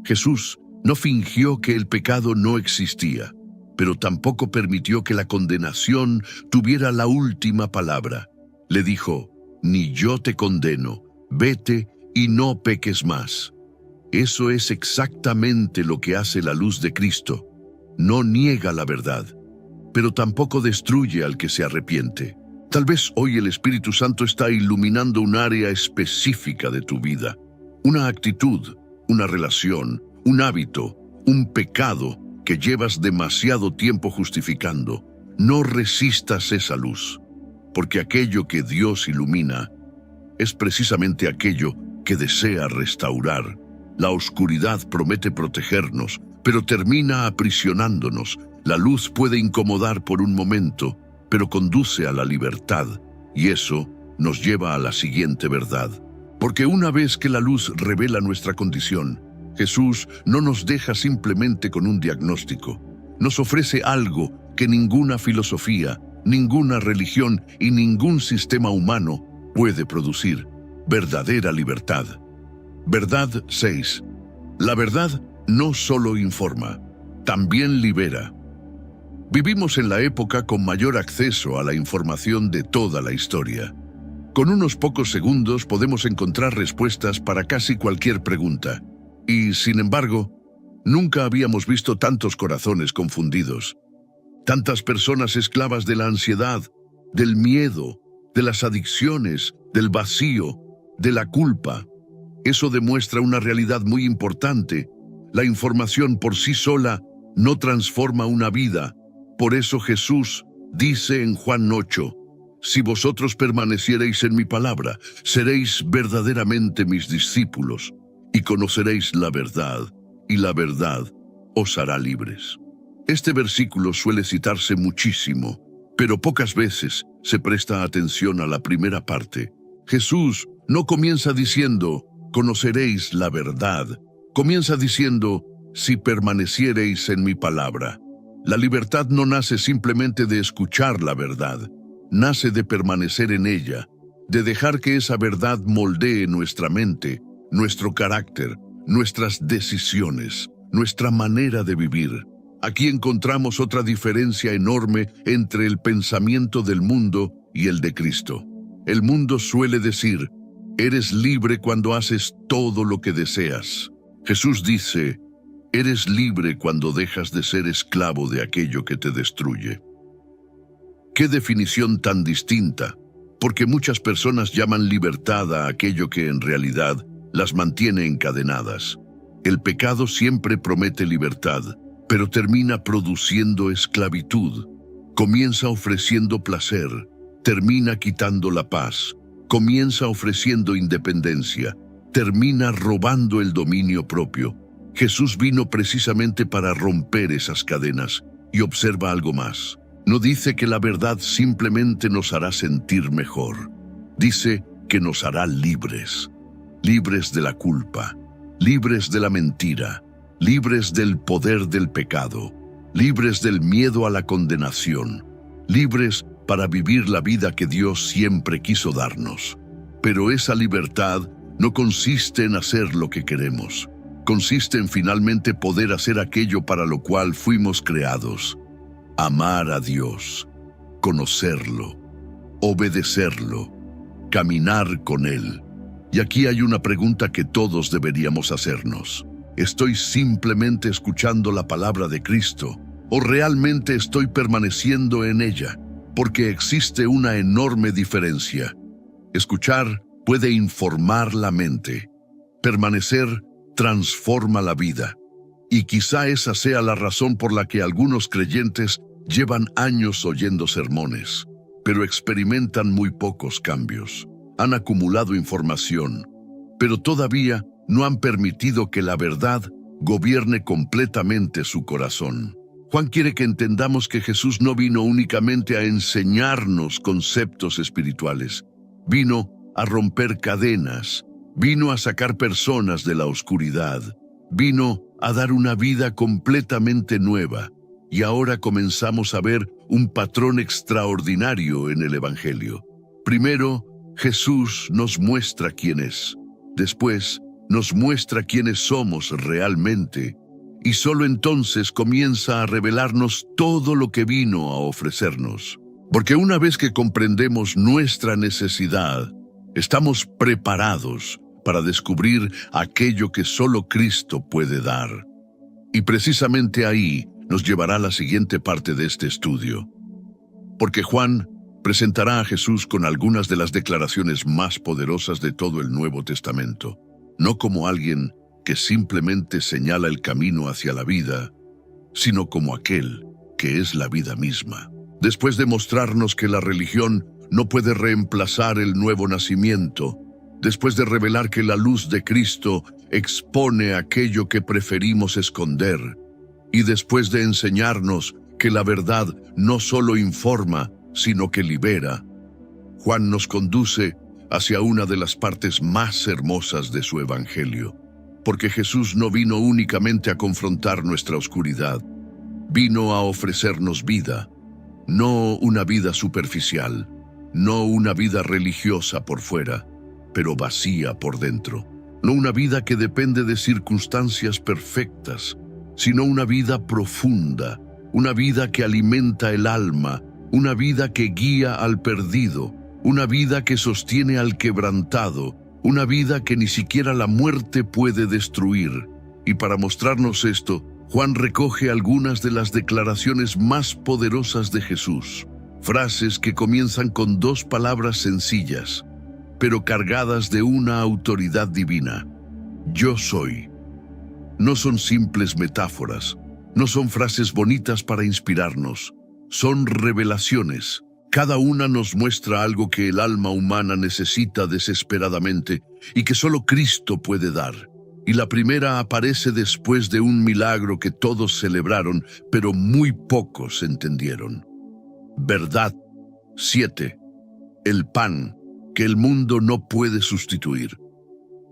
Jesús no fingió que el pecado no existía, pero tampoco permitió que la condenación tuviera la última palabra. Le dijo: «Ni yo te condeno, vete y no peques más». Eso es exactamente lo que hace la luz de Cristo. No niega la verdad, pero tampoco destruye al que se arrepiente. Tal vez hoy el Espíritu Santo está iluminando un área específica de tu vida. Una actitud, una relación, un hábito, un pecado que llevas demasiado tiempo justificando. No resistas esa luz, porque aquello que Dios ilumina es precisamente aquello que desea restaurar. La oscuridad promete protegernos, pero termina aprisionándonos. La luz puede incomodar por un momento, pero conduce a la libertad, y eso nos lleva a la siguiente verdad. Porque una vez que la luz revela nuestra condición, Jesús no nos deja simplemente con un diagnóstico. Nos ofrece algo que ninguna filosofía, ninguna religión y ningún sistema humano puede producir: verdadera libertad. Verdad 6. La verdad no solo informa, también libera. Vivimos en la época con mayor acceso a la información de toda la historia. Con unos pocos segundos podemos encontrar respuestas para casi cualquier pregunta. Y, sin embargo, nunca habíamos visto tantos corazones confundidos, tantas personas esclavas de la ansiedad, del miedo, de las adicciones, del vacío, de la culpa. Eso demuestra una realidad muy importante. La información por sí sola no transforma una vida. Por eso Jesús dice en Juan 8, «Si vosotros permaneciereis en mi palabra, seréis verdaderamente mis discípulos, y conoceréis la verdad, y la verdad os hará libres». Este versículo suele citarse muchísimo, pero pocas veces se presta atención a la primera parte. Jesús no comienza diciendo: «Conoceréis la verdad». Comienza diciendo: «Si permaneciereis en mi palabra». La libertad no nace simplemente de escuchar la verdad, nace de permanecer en ella, de dejar que esa verdad moldee nuestra mente, nuestro carácter, nuestras decisiones, nuestra manera de vivir. Aquí encontramos otra diferencia enorme entre el pensamiento del mundo y el de Cristo. El mundo suele decir, eres libre cuando haces todo lo que deseas. Jesús dice, eres libre cuando dejas de ser esclavo de aquello que te destruye. ¡Qué definición tan distinta! Porque muchas personas llaman libertad a aquello que en realidad las mantiene encadenadas. El pecado siempre promete libertad, pero termina produciendo esclavitud. Comienza ofreciendo placer, termina quitando la paz. Comienza ofreciendo independencia, termina robando el dominio propio. Jesús vino precisamente para romper esas cadenas. Y observa algo más. No dice que la verdad simplemente nos hará sentir mejor. Dice que nos hará libres. Libres de la culpa, libres de la mentira, libres del poder del pecado, libres del miedo a la condenación, libres para vivir la vida que Dios siempre quiso darnos. Pero esa libertad no consiste en hacer lo que queremos. Consiste en finalmente poder hacer aquello para lo cual fuimos creados. Amar a Dios, conocerlo, obedecerlo, caminar con Él. Y aquí hay una pregunta que todos deberíamos hacernos. ¿Estoy simplemente escuchando la palabra de Cristo o realmente estoy permaneciendo en ella? Porque existe una enorme diferencia. Escuchar puede informar la mente. Permanecer transforma la vida. Y quizá esa sea la razón por la que algunos creyentes llevan años oyendo sermones, pero experimentan muy pocos cambios. Han acumulado información, pero todavía no han permitido que la verdad gobierne completamente su corazón. Juan quiere que entendamos que Jesús no vino únicamente a enseñarnos conceptos espirituales. Vino a romper cadenas, vino a sacar personas de la oscuridad, vino a dar una vida completamente nueva. Y ahora comenzamos a ver un patrón extraordinario en el Evangelio. Primero, Jesús nos muestra quién es. Después, nos muestra quiénes somos realmente. Y solo entonces comienza a revelarnos todo lo que vino a ofrecernos. Porque una vez que comprendemos nuestra necesidad, estamos preparados para descubrir aquello que solo Cristo puede dar. Y precisamente ahí nos llevará la siguiente parte de este estudio. Porque Juan presentará a Jesús con algunas de las declaraciones más poderosas de todo el Nuevo Testamento, no como alguien que simplemente señala el camino hacia la vida, sino como aquel que es la vida misma. Después de mostrarnos que la religión no puede reemplazar el nuevo nacimiento, después de revelar que la luz de Cristo expone aquello que preferimos esconder, y después de enseñarnos que la verdad no solo informa, sino que libera, Juan nos conduce hacia una de las partes más hermosas de su evangelio. Porque Jesús no vino únicamente a confrontar nuestra oscuridad, vino a ofrecernos vida, no una vida superficial, no una vida religiosa por fuera, pero vacía por dentro. No una vida que depende de circunstancias perfectas, sino una vida profunda, una vida que alimenta el alma, una vida que guía al perdido, una vida que sostiene al quebrantado, una vida que ni siquiera la muerte puede destruir. Y para mostrarnos esto, Juan recoge algunas de las declaraciones más poderosas de Jesús, frases que comienzan con dos palabras sencillas, pero cargadas de una autoridad divina. Yo soy. No son simples metáforas, no son frases bonitas para inspirarnos, son revelaciones. Cada una nos muestra algo que el alma humana necesita desesperadamente y que solo Cristo puede dar. Y la primera aparece después de un milagro que todos celebraron, pero muy pocos entendieron. Verdad. 7. El pan que el mundo no puede sustituir.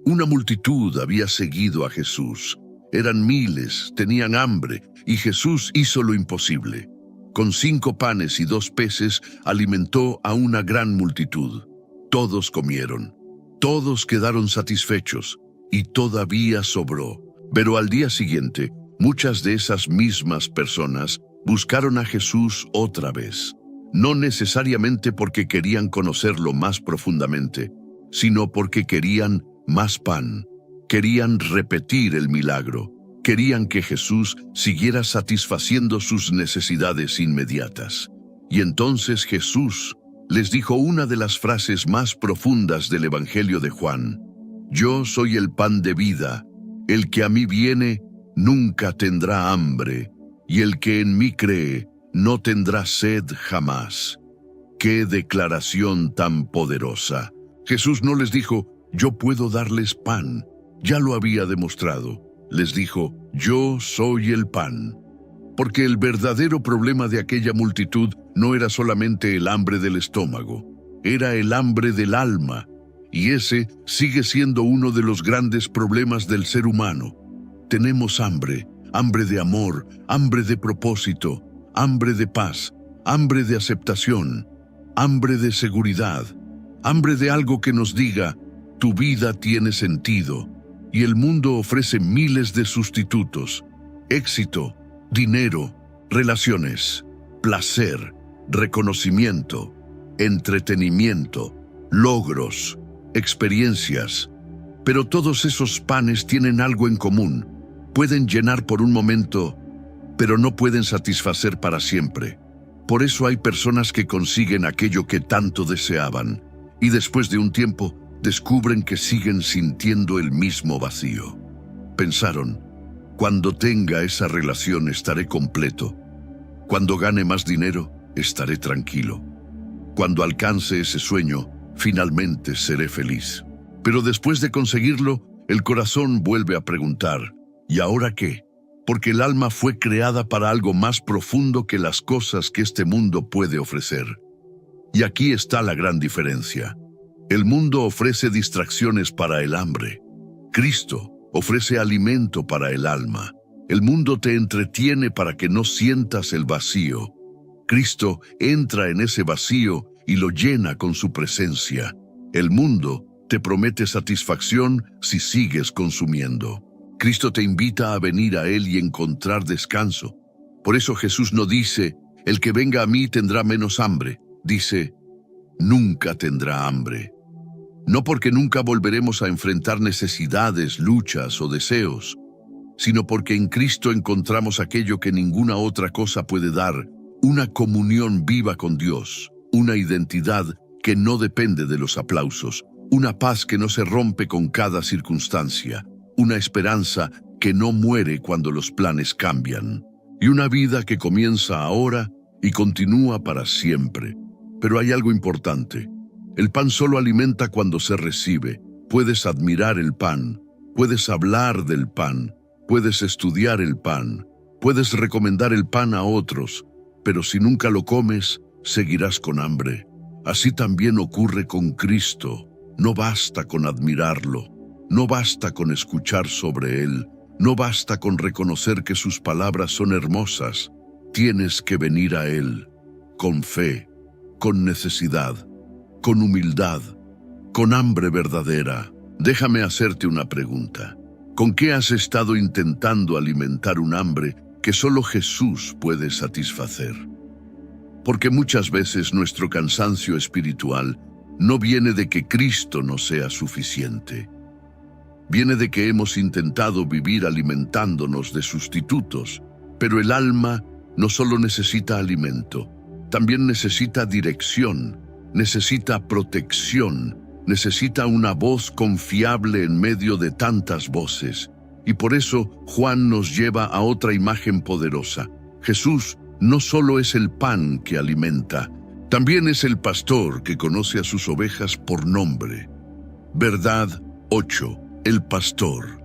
Una multitud había seguido a Jesús. Eran miles, tenían hambre, y Jesús hizo lo imposible. Con 5 panes y 2 peces alimentó a una gran multitud. Todos comieron, todos quedaron satisfechos, y todavía sobró. Pero al día siguiente, muchas de esas mismas personas buscaron a Jesús otra vez. No necesariamente porque querían conocerlo más profundamente, sino porque querían más pan. Querían repetir el milagro. Querían que Jesús siguiera satisfaciendo sus necesidades inmediatas. Y entonces Jesús les dijo una de las frases más profundas del Evangelio de Juan: Yo soy el pan de vida. El que a mí viene nunca tendrá hambre, y el que en mí cree no tendrá sed jamás. ¡Qué declaración tan poderosa! Jesús no les dijo, yo puedo darles pan. Ya lo había demostrado. Les dijo, yo soy el pan. Porque el verdadero problema de aquella multitud no era solamente el hambre del estómago, era el hambre del alma. Y ese sigue siendo uno de los grandes problemas del ser humano. Tenemos hambre, hambre de amor, hambre de propósito, hambre de paz, hambre de aceptación, hambre de seguridad, hambre de algo que nos diga, tu vida tiene sentido. Y el mundo ofrece miles de sustitutos: éxito, dinero, relaciones, placer, reconocimiento, entretenimiento, logros, experiencias. Pero todos esos panes tienen algo en común. Pueden llenar por un momento, pero no pueden satisfacer para siempre. Por eso hay personas que consiguen aquello que tanto deseaban, y después de un tiempo descubren que siguen sintiendo el mismo vacío. Pensaron, cuando tenga esa relación estaré completo. Cuando gane más dinero, estaré tranquilo. Cuando alcance ese sueño, finalmente seré feliz. Pero después de conseguirlo, el corazón vuelve a preguntar, ¿y ahora qué? Porque el alma fue creada para algo más profundo que las cosas que este mundo puede ofrecer. Y aquí está la gran diferencia. El mundo ofrece distracciones para el hambre. Cristo ofrece alimento para el alma. El mundo te entretiene para que no sientas el vacío. Cristo entra en ese vacío y lo llena con su presencia. El mundo te promete satisfacción si sigues consumiendo. Cristo te invita a venir a Él y encontrar descanso. Por eso Jesús no dice, el que venga a mí tendrá menos hambre. Dice, nunca tendrá hambre. No porque nunca volveremos a enfrentar necesidades, luchas o deseos, sino porque en Cristo encontramos aquello que ninguna otra cosa puede dar, una comunión viva con Dios, una identidad que no depende de los aplausos, una paz que no se rompe con cada circunstancia, una esperanza que no muere cuando los planes cambian, y una vida que comienza ahora y continúa para siempre. Pero hay algo importante. El pan solo alimenta cuando se recibe. Puedes admirar el pan, puedes hablar del pan, puedes estudiar el pan, puedes recomendar el pan a otros, pero si nunca lo comes, seguirás con hambre. Así también ocurre con Cristo. No basta con admirarlo, no basta con escuchar sobre Él, no basta con reconocer que sus palabras son hermosas. Tienes que venir a Él, con fe, con necesidad, con humildad, con hambre verdadera. Déjame hacerte una pregunta. ¿Con qué has estado intentando alimentar un hambre que solo Jesús puede satisfacer? Porque muchas veces nuestro cansancio espiritual no viene de que Cristo no sea suficiente. Viene de que hemos intentado vivir alimentándonos de sustitutos, pero el alma no solo necesita alimento, también necesita dirección, necesita protección, necesita una voz confiable en medio de tantas voces. Y por eso Juan nos lleva a otra imagen poderosa. Jesús no solo es el pan que alimenta, también es el pastor que conoce a sus ovejas por nombre. Verdad 8. El pastor,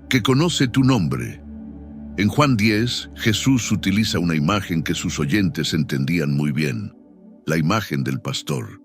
que conoce tu nombre. En Juan 10, Jesús utiliza una imagen que sus oyentes entendían muy bien, la imagen del pastor.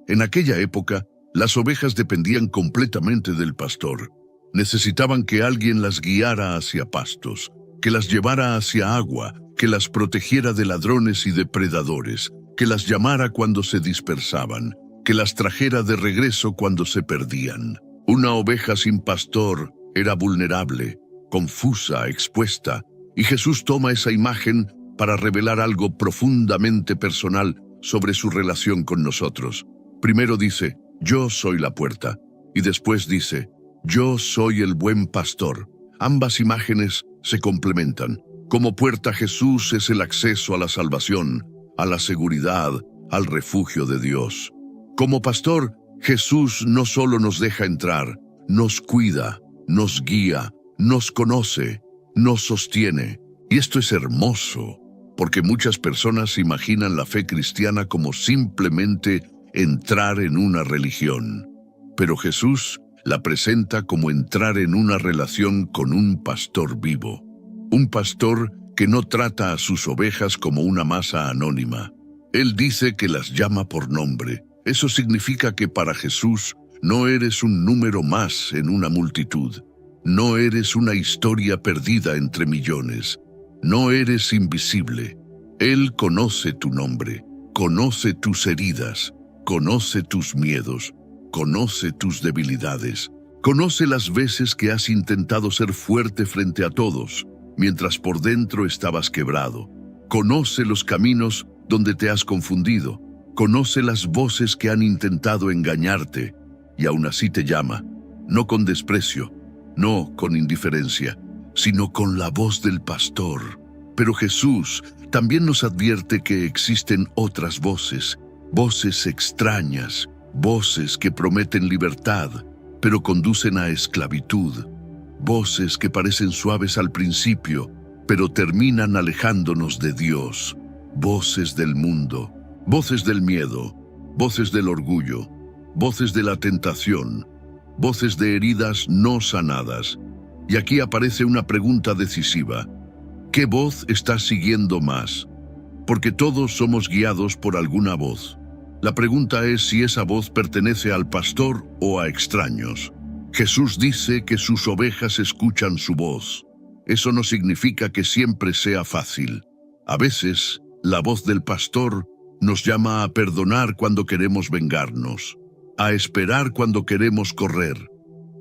En aquella época, las ovejas dependían completamente del pastor. Necesitaban que alguien las guiara hacia pastos, que las llevara hacia agua, que las protegiera de ladrones y depredadores, que las llamara cuando se dispersaban, que las trajera de regreso cuando se perdían. Una oveja sin pastor era vulnerable, confusa, expuesta, y Jesús toma esa imagen para revelar algo profundamente personal sobre su relación con nosotros. Primero dice, yo soy la puerta, y después dice, yo soy el buen pastor. Ambas imágenes se complementan. Como puerta, Jesús es el acceso a la salvación, a la seguridad, al refugio de Dios. Como pastor, Jesús no solo nos deja entrar, nos cuida, nos guía, nos conoce, nos sostiene. Y esto es hermoso, porque muchas personas imaginan la fe cristiana como simplemente entrar en una religión. Pero Jesús la presenta como entrar en una relación con un pastor vivo. Un pastor que no trata a sus ovejas como una masa anónima. Él dice que las llama por nombre. Eso significa que para Jesús no eres un número más en una multitud. No eres una historia perdida entre millones. No eres invisible. Él conoce tu nombre, conoce tus heridas, conoce tus miedos, conoce tus debilidades, conoce las veces que has intentado ser fuerte frente a todos, mientras por dentro estabas quebrado. Conoce los caminos donde te has confundido, conoce las voces que han intentado engañarte, y aún así te llama, no con desprecio, no con indiferencia, sino con la voz del pastor. Pero Jesús también nos advierte que existen otras voces, voces extrañas, voces que prometen libertad, pero conducen a esclavitud, voces que parecen suaves al principio, pero terminan alejándonos de Dios, voces del mundo, voces del miedo, voces del orgullo, voces de la tentación, voces de heridas no sanadas. Y aquí aparece una pregunta decisiva. ¿Qué voz estás siguiendo más? Porque todos somos guiados por alguna voz. La pregunta es si esa voz pertenece al pastor o a extraños. Jesús dice que sus ovejas escuchan su voz. Eso no significa que siempre sea fácil. A veces, la voz del pastor nos llama a perdonar cuando queremos vengarnos, a esperar cuando queremos correr,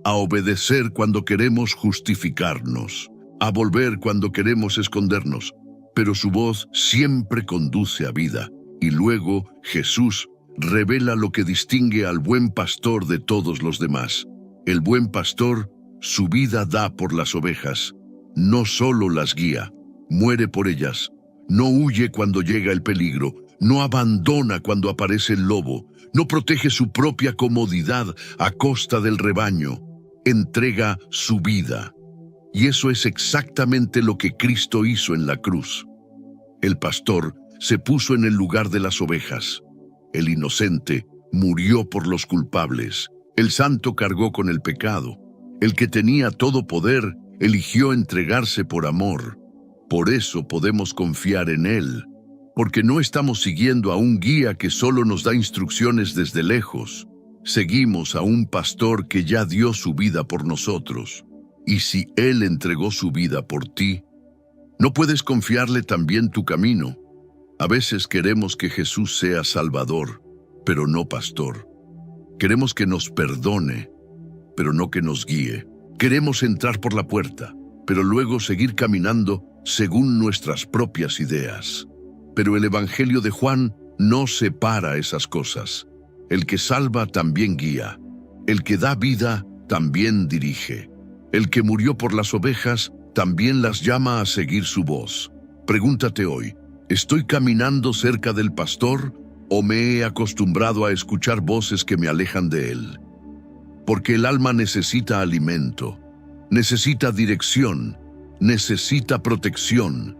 a obedecer cuando queremos justificarnos, a volver cuando queremos escondernos. Pero su voz siempre conduce a vida. Y luego Jesús revela lo que distingue al buen pastor de todos los demás. El buen pastor su vida da por las ovejas. No solo las guía, muere por ellas. No huye cuando llega el peligro, no abandona cuando aparece el lobo, no protege su propia comodidad a costa del rebaño. Entrega su vida. Y eso es exactamente lo que Cristo hizo en la cruz. El pastor se puso en el lugar de las ovejas. El inocente murió por los culpables. El santo cargó con el pecado. El que tenía todo poder eligió entregarse por amor. Por eso podemos confiar en Él, porque no estamos siguiendo a un guía que solo nos da instrucciones desde lejos. Seguimos a un pastor que ya dio su vida por nosotros. Y si Él entregó su vida por ti, ¿no puedes confiarle también tu camino? A veces queremos que Jesús sea Salvador, pero no pastor. Queremos que nos perdone, pero no que nos guíe. Queremos entrar por la puerta, pero luego seguir caminando según nuestras propias ideas. Pero el Evangelio de Juan no separa esas cosas. El que salva también guía. El que da vida también dirige. El que murió por las ovejas también las llama a seguir su voz. Pregúntate hoy, ¿estoy caminando cerca del pastor o me he acostumbrado a escuchar voces que me alejan de él? Porque el alma necesita alimento, necesita dirección, necesita protección.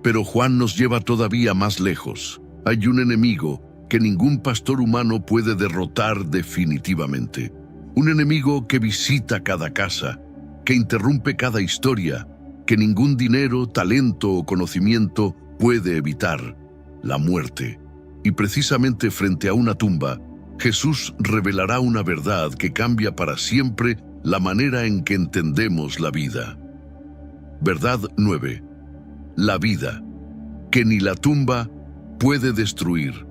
Pero Juan nos lleva todavía más lejos. Hay un enemigo que ningún pastor humano puede derrotar definitivamente. Un enemigo que visita cada casa, que interrumpe cada historia, que ningún dinero, talento o conocimiento puede evitar: la muerte. Y precisamente frente a una tumba, Jesús revelará una verdad que cambia para siempre la manera en que entendemos la vida. Verdad 9. La vida, que ni la tumba puede destruir.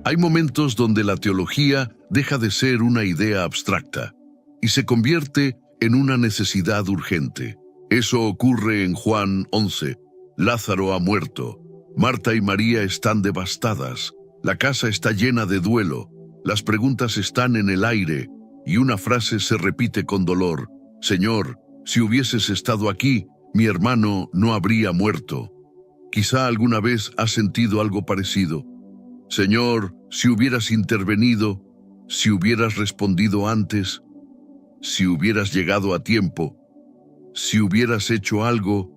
Hay momentos donde la teología deja de ser una idea abstracta. y se convierte en una necesidad urgente. Eso ocurre en Juan 11. Lázaro ha muerto. Marta y María están devastadas. La casa está llena de duelo. Las preguntas están en el aire y una frase se repite con dolor. Señor, si hubieses estado aquí, mi hermano no habría muerto. Quizá alguna vez has sentido algo parecido. Señor, si hubieras intervenido, si hubieras respondido antes, si hubieras llegado a tiempo, si hubieras hecho algo.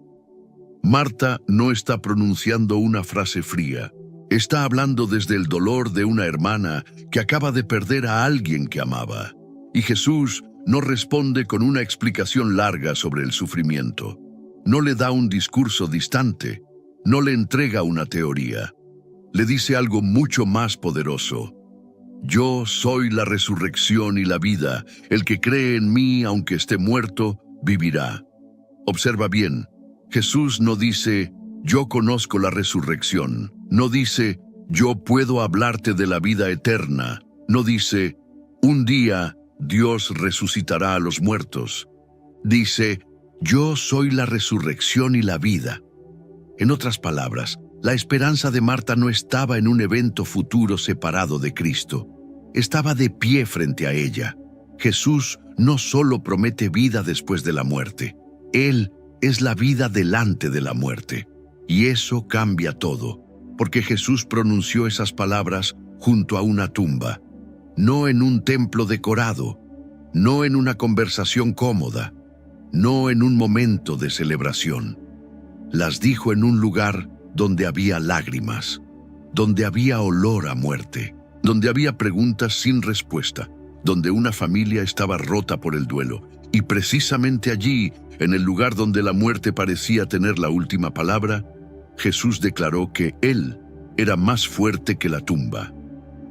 Marta no está pronunciando una frase fría. Está hablando desde el dolor de una hermana que acaba de perder a alguien que amaba. Y Jesús no responde con una explicación larga sobre el sufrimiento. No le da un discurso distante. No le entrega una teoría. Le dice algo mucho más poderoso. Yo soy la resurrección y la vida. El que cree en mí, aunque esté muerto, vivirá. Observa bien. Jesús no dice, yo conozco la resurrección. No dice, yo puedo hablarte de la vida eterna. No dice, un día Dios resucitará a los muertos. Dice, yo soy la resurrección y la vida. En otras palabras, la esperanza de Marta no estaba en un evento futuro separado de Cristo. Estaba de pie frente a ella. Jesús no solo promete vida después de la muerte. Él es la vida delante de la muerte. Y eso cambia todo, porque Jesús pronunció esas palabras junto a una tumba, no en un templo decorado, no en una conversación cómoda, no en un momento de celebración. Las dijo en un lugar donde había lágrimas, donde había olor a muerte, donde había preguntas sin respuesta, donde una familia estaba rota por el duelo. Y precisamente allí, en el lugar donde la muerte parecía tener la última palabra, Jesús declaró que Él era más fuerte que la tumba.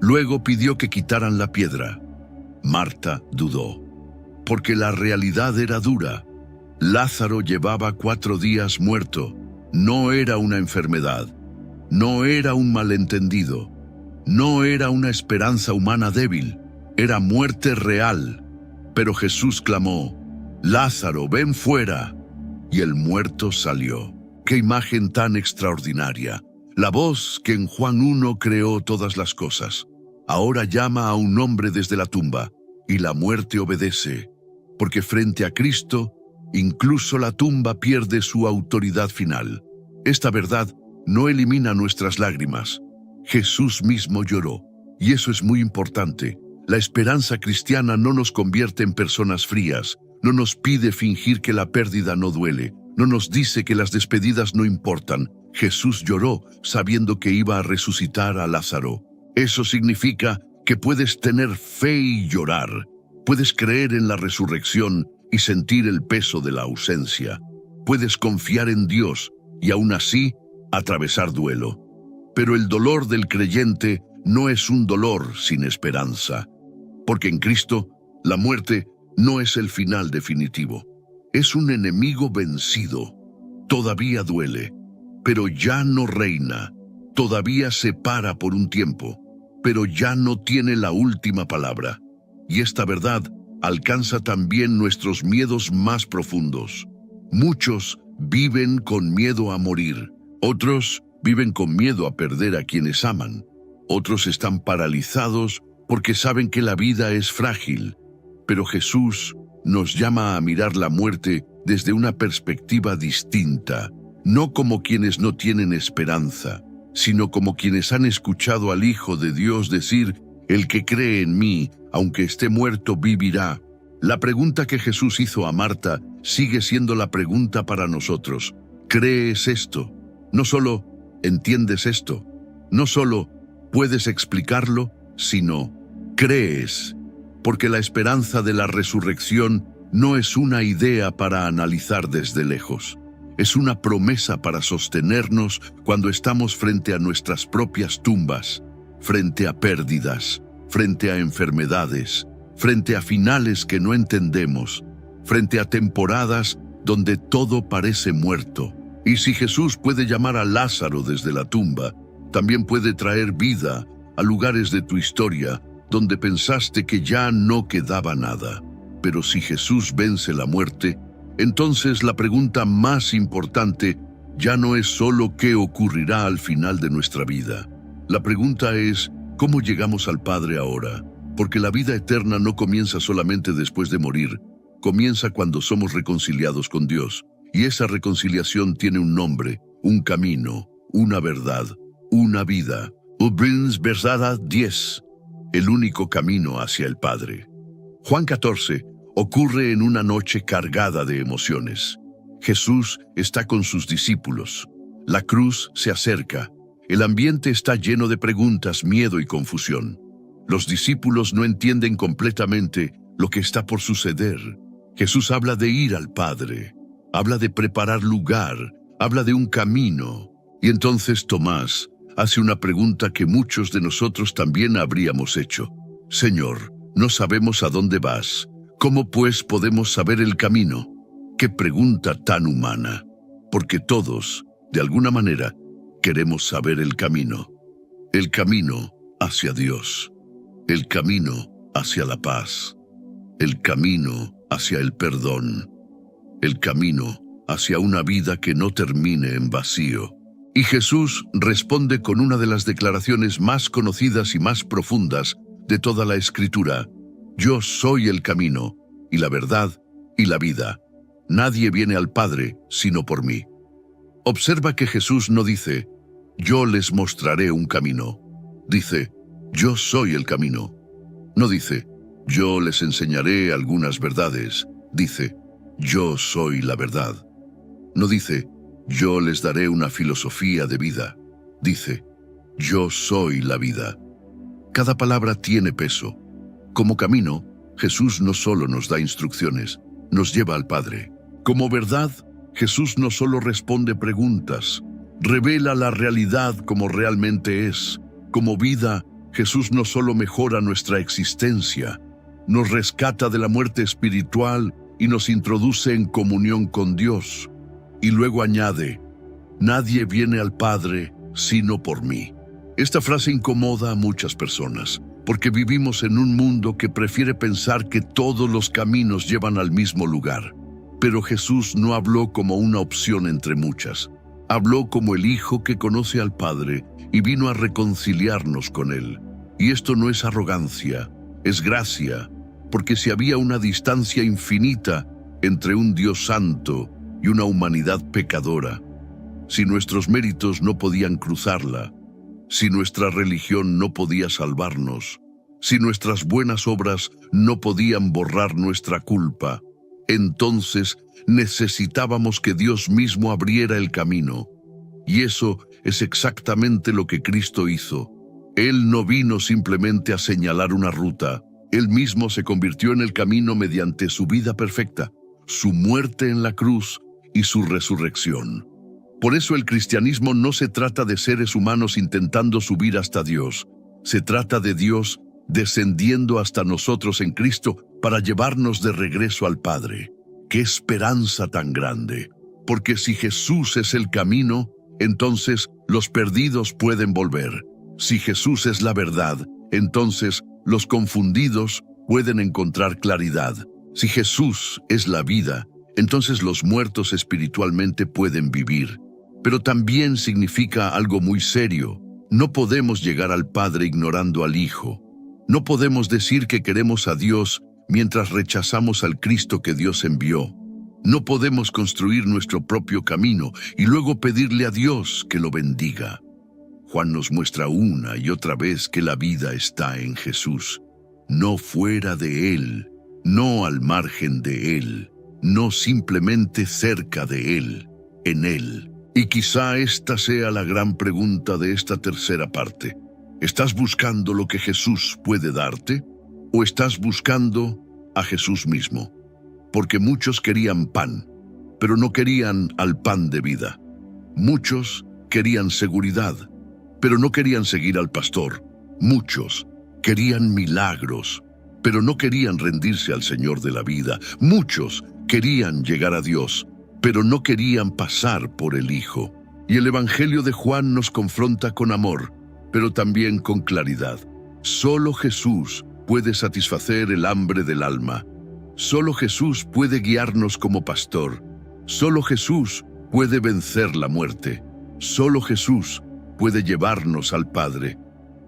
Luego pidió que quitaran la piedra. Marta dudó, porque la realidad era dura. Lázaro llevaba 4 días muerto. No era una enfermedad, no era un malentendido, no era una esperanza humana débil, era muerte real. Pero Jesús clamó, Lázaro, ven fuera. Y el muerto salió. ¡Qué imagen tan extraordinaria! La voz que en Juan 1 creó todas las cosas. Ahora llama a un hombre desde la tumba, y la muerte obedece, porque frente a Cristo, incluso la tumba pierde su autoridad final. Esta verdad no elimina nuestras lágrimas. Jesús mismo lloró, y eso es muy importante. La esperanza cristiana no nos convierte en personas frías, no nos pide fingir que la pérdida no duele, no nos dice que las despedidas no importan. Jesús lloró sabiendo que iba a resucitar a Lázaro. Eso significa que puedes tener fe y llorar. Puedes creer en la resurrección y sentir el peso de la ausencia. Puedes confiar en Dios y aún así atravesar duelo. Pero el dolor del creyente no es un dolor sin esperanza, porque en Cristo la muerte no es el final definitivo. Es un enemigo vencido. Todavía duele, pero ya no reina. Todavía se para por un tiempo, pero ya no tiene la última palabra. Y esta verdad alcanza también nuestros miedos más profundos. Muchos viven con miedo a morir. Otros viven con miedo a perder a quienes aman. Otros están paralizados porque saben que la vida es frágil. Pero Jesús nos llama a mirar la muerte desde una perspectiva distinta, no como quienes no tienen esperanza, sino como quienes han escuchado al Hijo de Dios decir, el que cree en mí, aunque esté muerto, vivirá. La pregunta que Jesús hizo a Marta sigue siendo la pregunta para nosotros. ¿Crees esto? No solo entiendes esto, no solo puedes explicarlo, sino crees. Porque la esperanza de la resurrección no es una idea para analizar desde lejos. Es una promesa para sostenernos cuando estamos frente a nuestras propias tumbas, frente a pérdidas, frente a enfermedades, frente a finales que no entendemos, frente a temporadas donde todo parece muerto. Y si Jesús puede llamar a Lázaro desde la tumba, también puede traer vida a lugares de tu historia donde pensaste que ya no quedaba nada. Pero si Jesús vence la muerte, entonces la pregunta más importante ya no es solo qué ocurrirá al final de nuestra vida. La pregunta es, ¿cómo llegamos al Padre ahora? Porque la vida eterna no comienza solamente después de morir, comienza cuando somos reconciliados con Dios. Y esa reconciliación tiene un nombre, un camino, una verdad, una vida. Ubrins Versada 10, el único camino hacia el Padre. Juan 14 ocurre en una noche cargada de emociones. Jesús está con sus discípulos. La cruz se acerca. El ambiente está lleno de preguntas, miedo y confusión. Los discípulos no entienden completamente lo que está por suceder. Jesús habla de ir al Padre, habla de preparar lugar, habla de un camino. Y entonces Tomás hace una pregunta que muchos de nosotros también habríamos hecho. Señor, no sabemos a dónde vas. ¿Cómo pues podemos saber el camino? Qué pregunta tan humana, porque todos, de alguna manera, queremos saber el camino hacia Dios, el camino hacia la paz, el camino hacia el perdón, el camino hacia una vida que no termine en vacío. Y Jesús responde con una de las declaraciones más conocidas y más profundas de toda la Escritura: Yo soy el camino, y la verdad, y la vida. Nadie viene al Padre sino por mí. Observa que Jesús no dice, yo les mostraré un camino. Dice, yo soy el camino. No dice, yo les enseñaré algunas verdades. Dice, yo soy la verdad. No dice, yo les daré una filosofía de vida. Dice, yo soy la vida. Cada palabra tiene peso. Como camino, Jesús no solo nos da instrucciones, nos lleva al Padre. Como verdad, Jesús no solo responde preguntas, revela la realidad como realmente es. Como vida, Jesús no solo mejora nuestra existencia, nos rescata de la muerte espiritual y nos introduce en comunión con Dios. Y luego añade, nadie viene al Padre sino por mí. Esta frase incomoda a muchas personas, porque vivimos en un mundo que prefiere pensar que todos los caminos llevan al mismo lugar. Pero Jesús no habló como una opción entre muchas. Habló como el Hijo que conoce al Padre y vino a reconciliarnos con Él. Y esto no es arrogancia, es gracia, porque si había una distancia infinita entre un Dios santo y una humanidad pecadora, si nuestros méritos no podían cruzarla, si nuestra religión no podía salvarnos, si nuestras buenas obras no podían borrar nuestra culpa, entonces necesitábamos que Dios mismo abriera el camino. Y eso es exactamente lo que Cristo hizo. Él no vino simplemente a señalar una ruta. Él mismo se convirtió en el camino mediante su vida perfecta, su muerte en la cruz y su resurrección. Por eso el cristianismo no se trata de seres humanos intentando subir hasta Dios. Se trata de Dios descendiendo hasta nosotros en Cristo para llevarnos de regreso al Padre. ¡Qué esperanza tan grande! Porque si Jesús es el camino, entonces los perdidos pueden volver. Si Jesús es la verdad, entonces los confundidos pueden encontrar claridad. Si Jesús es la vida, entonces los muertos espiritualmente pueden vivir. Pero también significa algo muy serio. No podemos llegar al Padre ignorando al Hijo. No podemos decir que queremos a Dios mientras rechazamos al Cristo que Dios envió. No podemos construir nuestro propio camino y luego pedirle a Dios que lo bendiga. Juan nos muestra una y otra vez que la vida está en Jesús, no fuera de Él, no al margen de Él, no simplemente cerca de Él, en Él. Y quizá esta sea la gran pregunta de esta tercera parte. ¿Estás buscando lo que Jesús puede darte? ¿O estás buscando a Jesús mismo? Porque muchos querían pan, pero no querían al pan de vida. Muchos querían seguridad, pero no querían seguir al pastor. Muchos querían milagros, pero no querían rendirse al Señor de la vida. Muchos querían llegar a Dios, pero no querían pasar por el Hijo. Y el Evangelio de Juan nos confronta con amor, pero también con claridad. Solo Jesús puede satisfacer el hambre del alma. Solo Jesús puede guiarnos como pastor. Solo Jesús puede vencer la muerte. Solo Jesús puede llevarnos al Padre.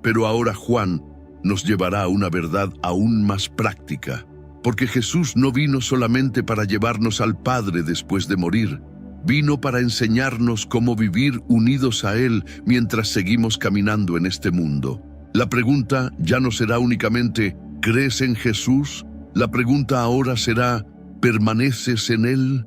Pero ahora Juan nos llevará a una verdad aún más práctica, porque Jesús no vino solamente para llevarnos al Padre después de morir. Vino para enseñarnos cómo vivir unidos a Él mientras seguimos caminando en este mundo. La pregunta ya no será únicamente ¿crees en Jesús? La pregunta ahora será ¿permaneces en Él?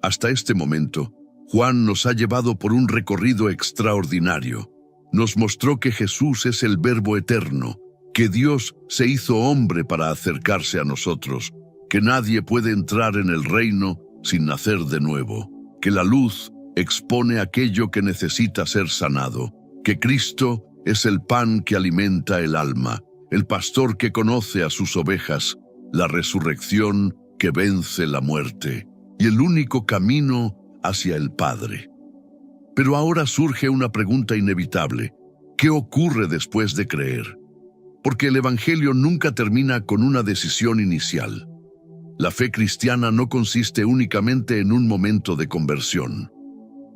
Hasta este momento, Juan nos ha llevado por un recorrido extraordinario. Nos mostró que Jesús es el Verbo eterno, que Dios se hizo hombre para acercarse a nosotros, que nadie puede entrar en el reino sin nacer de nuevo, que la luz expone aquello que necesita ser sanado, que Cristo es el pan que alimenta el alma, el pastor que conoce a sus ovejas, la resurrección que vence la muerte y el único camino hacia el Padre. Pero ahora surge una pregunta inevitable. ¿Qué ocurre después de creer? Porque el Evangelio nunca termina con una decisión inicial. La fe cristiana no consiste únicamente en un momento de conversión.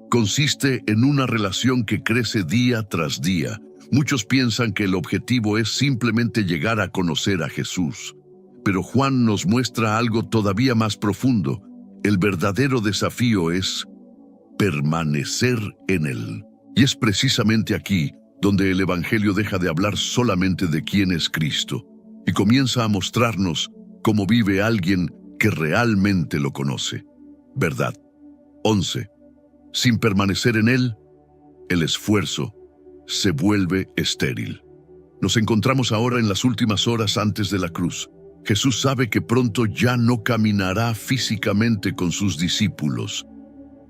Consiste en una relación que crece día tras día. Muchos piensan que el objetivo es simplemente llegar a conocer a Jesús. Pero Juan nos muestra algo todavía más profundo. El verdadero desafío es permanecer en Él. Y es precisamente aquí donde el Evangelio deja de hablar solamente de quién es Cristo y comienza a mostrarnos cómo vive alguien que realmente lo conoce. Verdad. 11. Sin permanecer en Él, el esfuerzo se vuelve estéril. Nos encontramos ahora en las últimas horas antes de la cruz. Jesús sabe que pronto ya no caminará físicamente con sus discípulos.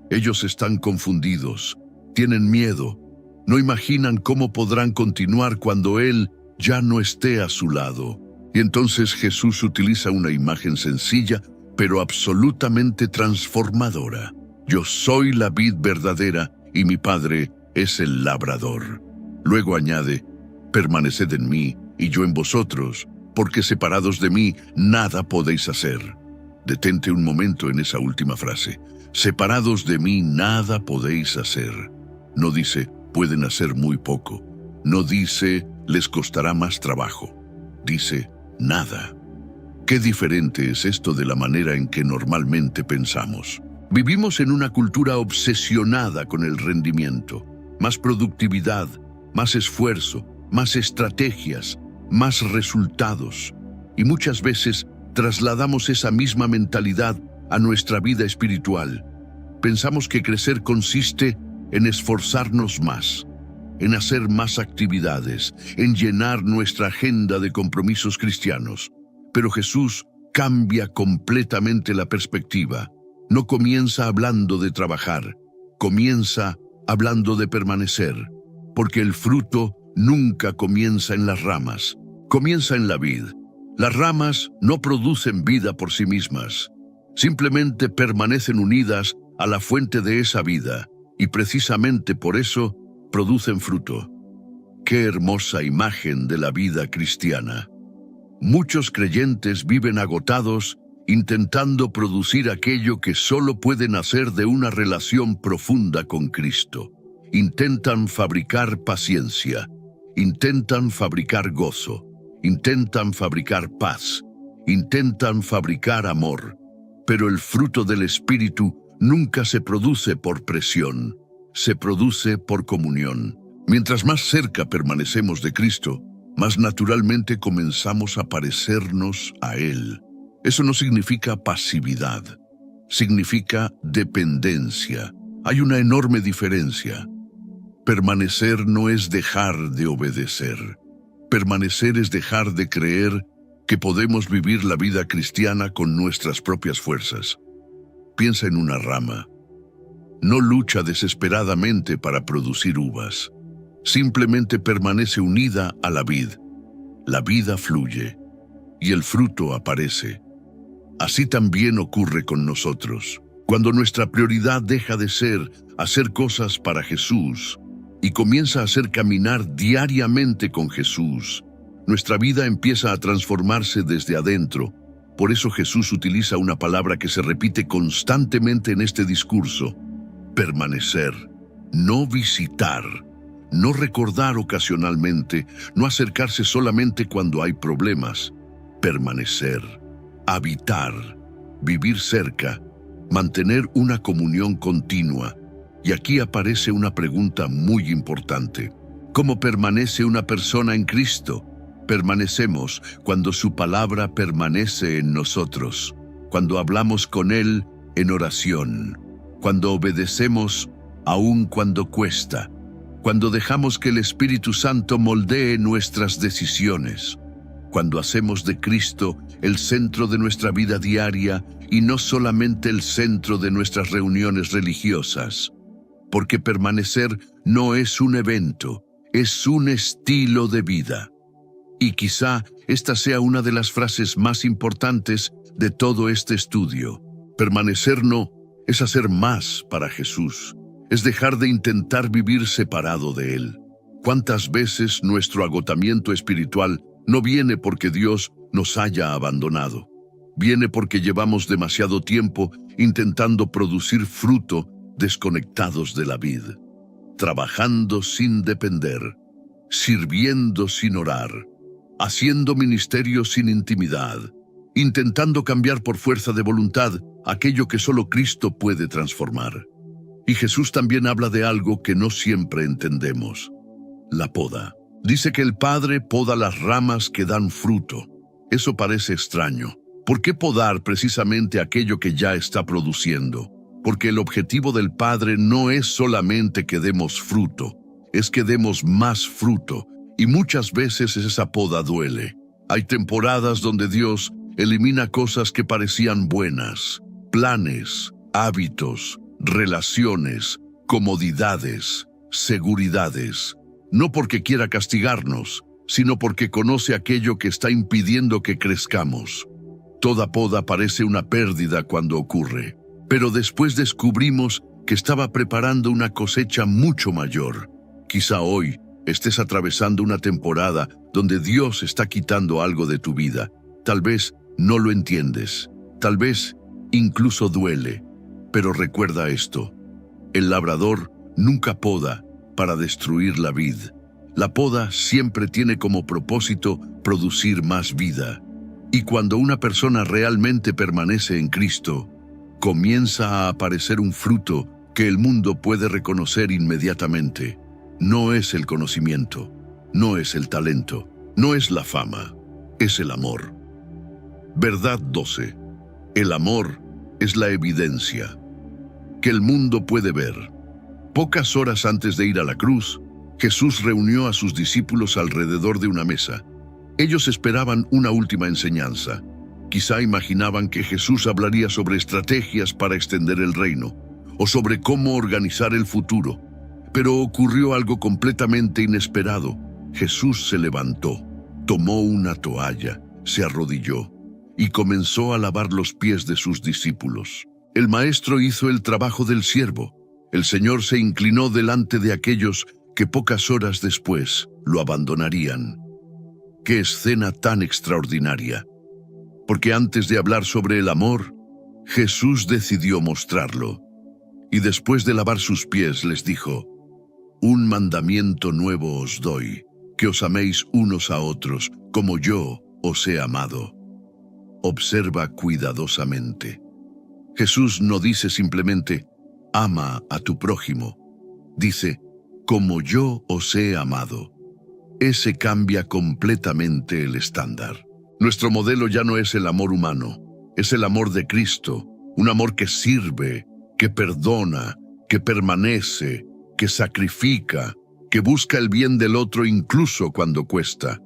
Ellos están confundidos, tienen miedo, no imaginan cómo podrán continuar cuando Él ya no esté a su lado. Y entonces Jesús utiliza una imagen sencilla, pero absolutamente transformadora. Yo soy la vid verdadera y mi Padre es el labrador. Luego añade, permaneced en mí y yo en vosotros, porque separados de mí nada podéis hacer. Detente un momento en esa última frase. Separados de mí nada podéis hacer. No dice, pueden hacer muy poco. No dice, les costará más trabajo. Dice, nada. Qué diferente es esto de la manera en que normalmente pensamos. Vivimos en una cultura obsesionada con el rendimiento. Más productividad, más esfuerzo, más estrategias, más resultados. Y muchas veces trasladamos esa misma mentalidad a nuestra vida espiritual. Pensamos que crecer consiste en esforzarnos más, en hacer más actividades, en llenar nuestra agenda de compromisos cristianos. Pero Jesús cambia completamente la perspectiva. No comienza hablando de trabajar, comienza hablando de permanecer, porque el fruto nunca comienza en las ramas, comienza en la vid. Las ramas no producen vida por sí mismas, simplemente permanecen unidas a la fuente de esa vida, y precisamente por eso producen fruto. ¡Qué hermosa imagen de la vida cristiana! Muchos creyentes viven agotados intentando producir aquello que solo puede nacer de una relación profunda con Cristo. Intentan fabricar paciencia, intentan fabricar gozo, intentan fabricar paz, intentan fabricar amor, pero el fruto del Espíritu nunca se produce por presión, se produce por comunión. Mientras más cerca permanecemos de Cristo, más naturalmente comenzamos a parecernos a Él. Eso no significa pasividad, significa dependencia. Hay una enorme diferencia. Permanecer no es dejar de obedecer. Permanecer es dejar de creer que podemos vivir la vida cristiana con nuestras propias fuerzas. Piensa en una rama. No lucha desesperadamente para producir uvas. Simplemente permanece unida a la vid. La vida fluye y el fruto aparece. Así también ocurre con nosotros. Cuando nuestra prioridad deja de ser hacer cosas para Jesús y comienza a ser caminar diariamente con Jesús, nuestra vida empieza a transformarse desde adentro Por eso Jesús utiliza una palabra que se repite constantemente en este discurso: permanecer, no visitar, no recordar ocasionalmente, no acercarse solamente cuando hay problemas. Permanecer, habitar, vivir cerca, mantener una comunión continua. Y aquí aparece una pregunta muy importante. ¿Cómo permanece una persona en Cristo? Permanecemos cuando su palabra permanece en nosotros, cuando hablamos con Él en oración, cuando obedecemos aun cuando cuesta, cuando dejamos que el Espíritu Santo moldee nuestras decisiones, cuando hacemos de Cristo el centro de nuestra vida diaria y no solamente el centro de nuestras reuniones religiosas. Porque permanecer no es un evento, es un estilo de vida. Y quizá esta sea una de las frases más importantes de todo este estudio. Permanecer no es hacer más para Jesús, es dejar de intentar vivir separado de Él. ¿Cuántas veces nuestro agotamiento espiritual no viene porque Dios nos haya abandonado? Viene porque llevamos demasiado tiempo intentando producir fruto desconectados de la vid, trabajando sin depender, sirviendo sin orar, haciendo ministerio sin intimidad, intentando cambiar por fuerza de voluntad aquello que solo Cristo puede transformar. Y Jesús también habla de algo que no siempre entendemos: la poda. Dice que el Padre poda las ramas que dan fruto. Eso parece extraño. ¿Por qué podar precisamente aquello que ya está produciendo? Porque el objetivo del Padre no es solamente que demos fruto, es que demos más fruto. Y muchas veces esa poda duele. Hay temporadas donde Dios elimina cosas que parecían buenas: planes, hábitos, relaciones, comodidades, seguridades. No porque quiera castigarnos, sino porque conoce aquello que está impidiendo que crezcamos. Toda poda parece una pérdida cuando ocurre, pero después descubrimos que estaba preparando una cosecha mucho mayor. Quizá hoy estés atravesando una temporada donde Dios está quitando algo de tu vida. Tal vez no lo entiendes, tal vez incluso duele, pero recuerda esto: el labrador nunca poda para destruir la vid. La poda siempre tiene como propósito producir más vida. Y cuando una persona realmente permanece en Cristo, comienza a aparecer un fruto que el mundo puede reconocer inmediatamente. No es el conocimiento, no es el talento, no es la fama, es el amor. Verdad 12. El amor es la evidencia que el mundo puede ver. Pocas horas antes de ir a la cruz, Jesús reunió a sus discípulos alrededor de una mesa. Ellos esperaban una última enseñanza. Quizá imaginaban que Jesús hablaría sobre estrategias para extender el reino, o sobre cómo organizar el futuro. Pero ocurrió algo completamente inesperado. Jesús se levantó, tomó una toalla, se arrodilló y comenzó a lavar los pies de sus discípulos. El maestro hizo el trabajo del siervo. El Señor se inclinó delante de aquellos que pocas horas después lo abandonarían. ¡Qué escena tan extraordinaria! Porque antes de hablar sobre el amor, Jesús decidió mostrarlo. Y después de lavar sus pies les dijo: un mandamiento nuevo os doy, que os améis unos a otros, como yo os he amado. Observa cuidadosamente. Jesús no dice simplemente: ama a tu prójimo. Dice: como yo os he amado. Ese cambia completamente el estándar. Nuestro modelo ya no es el amor humano, es el amor de Cristo, un amor que sirve, que perdona, que permanece, que sacrifica, que busca el bien del otro incluso cuando cuesta.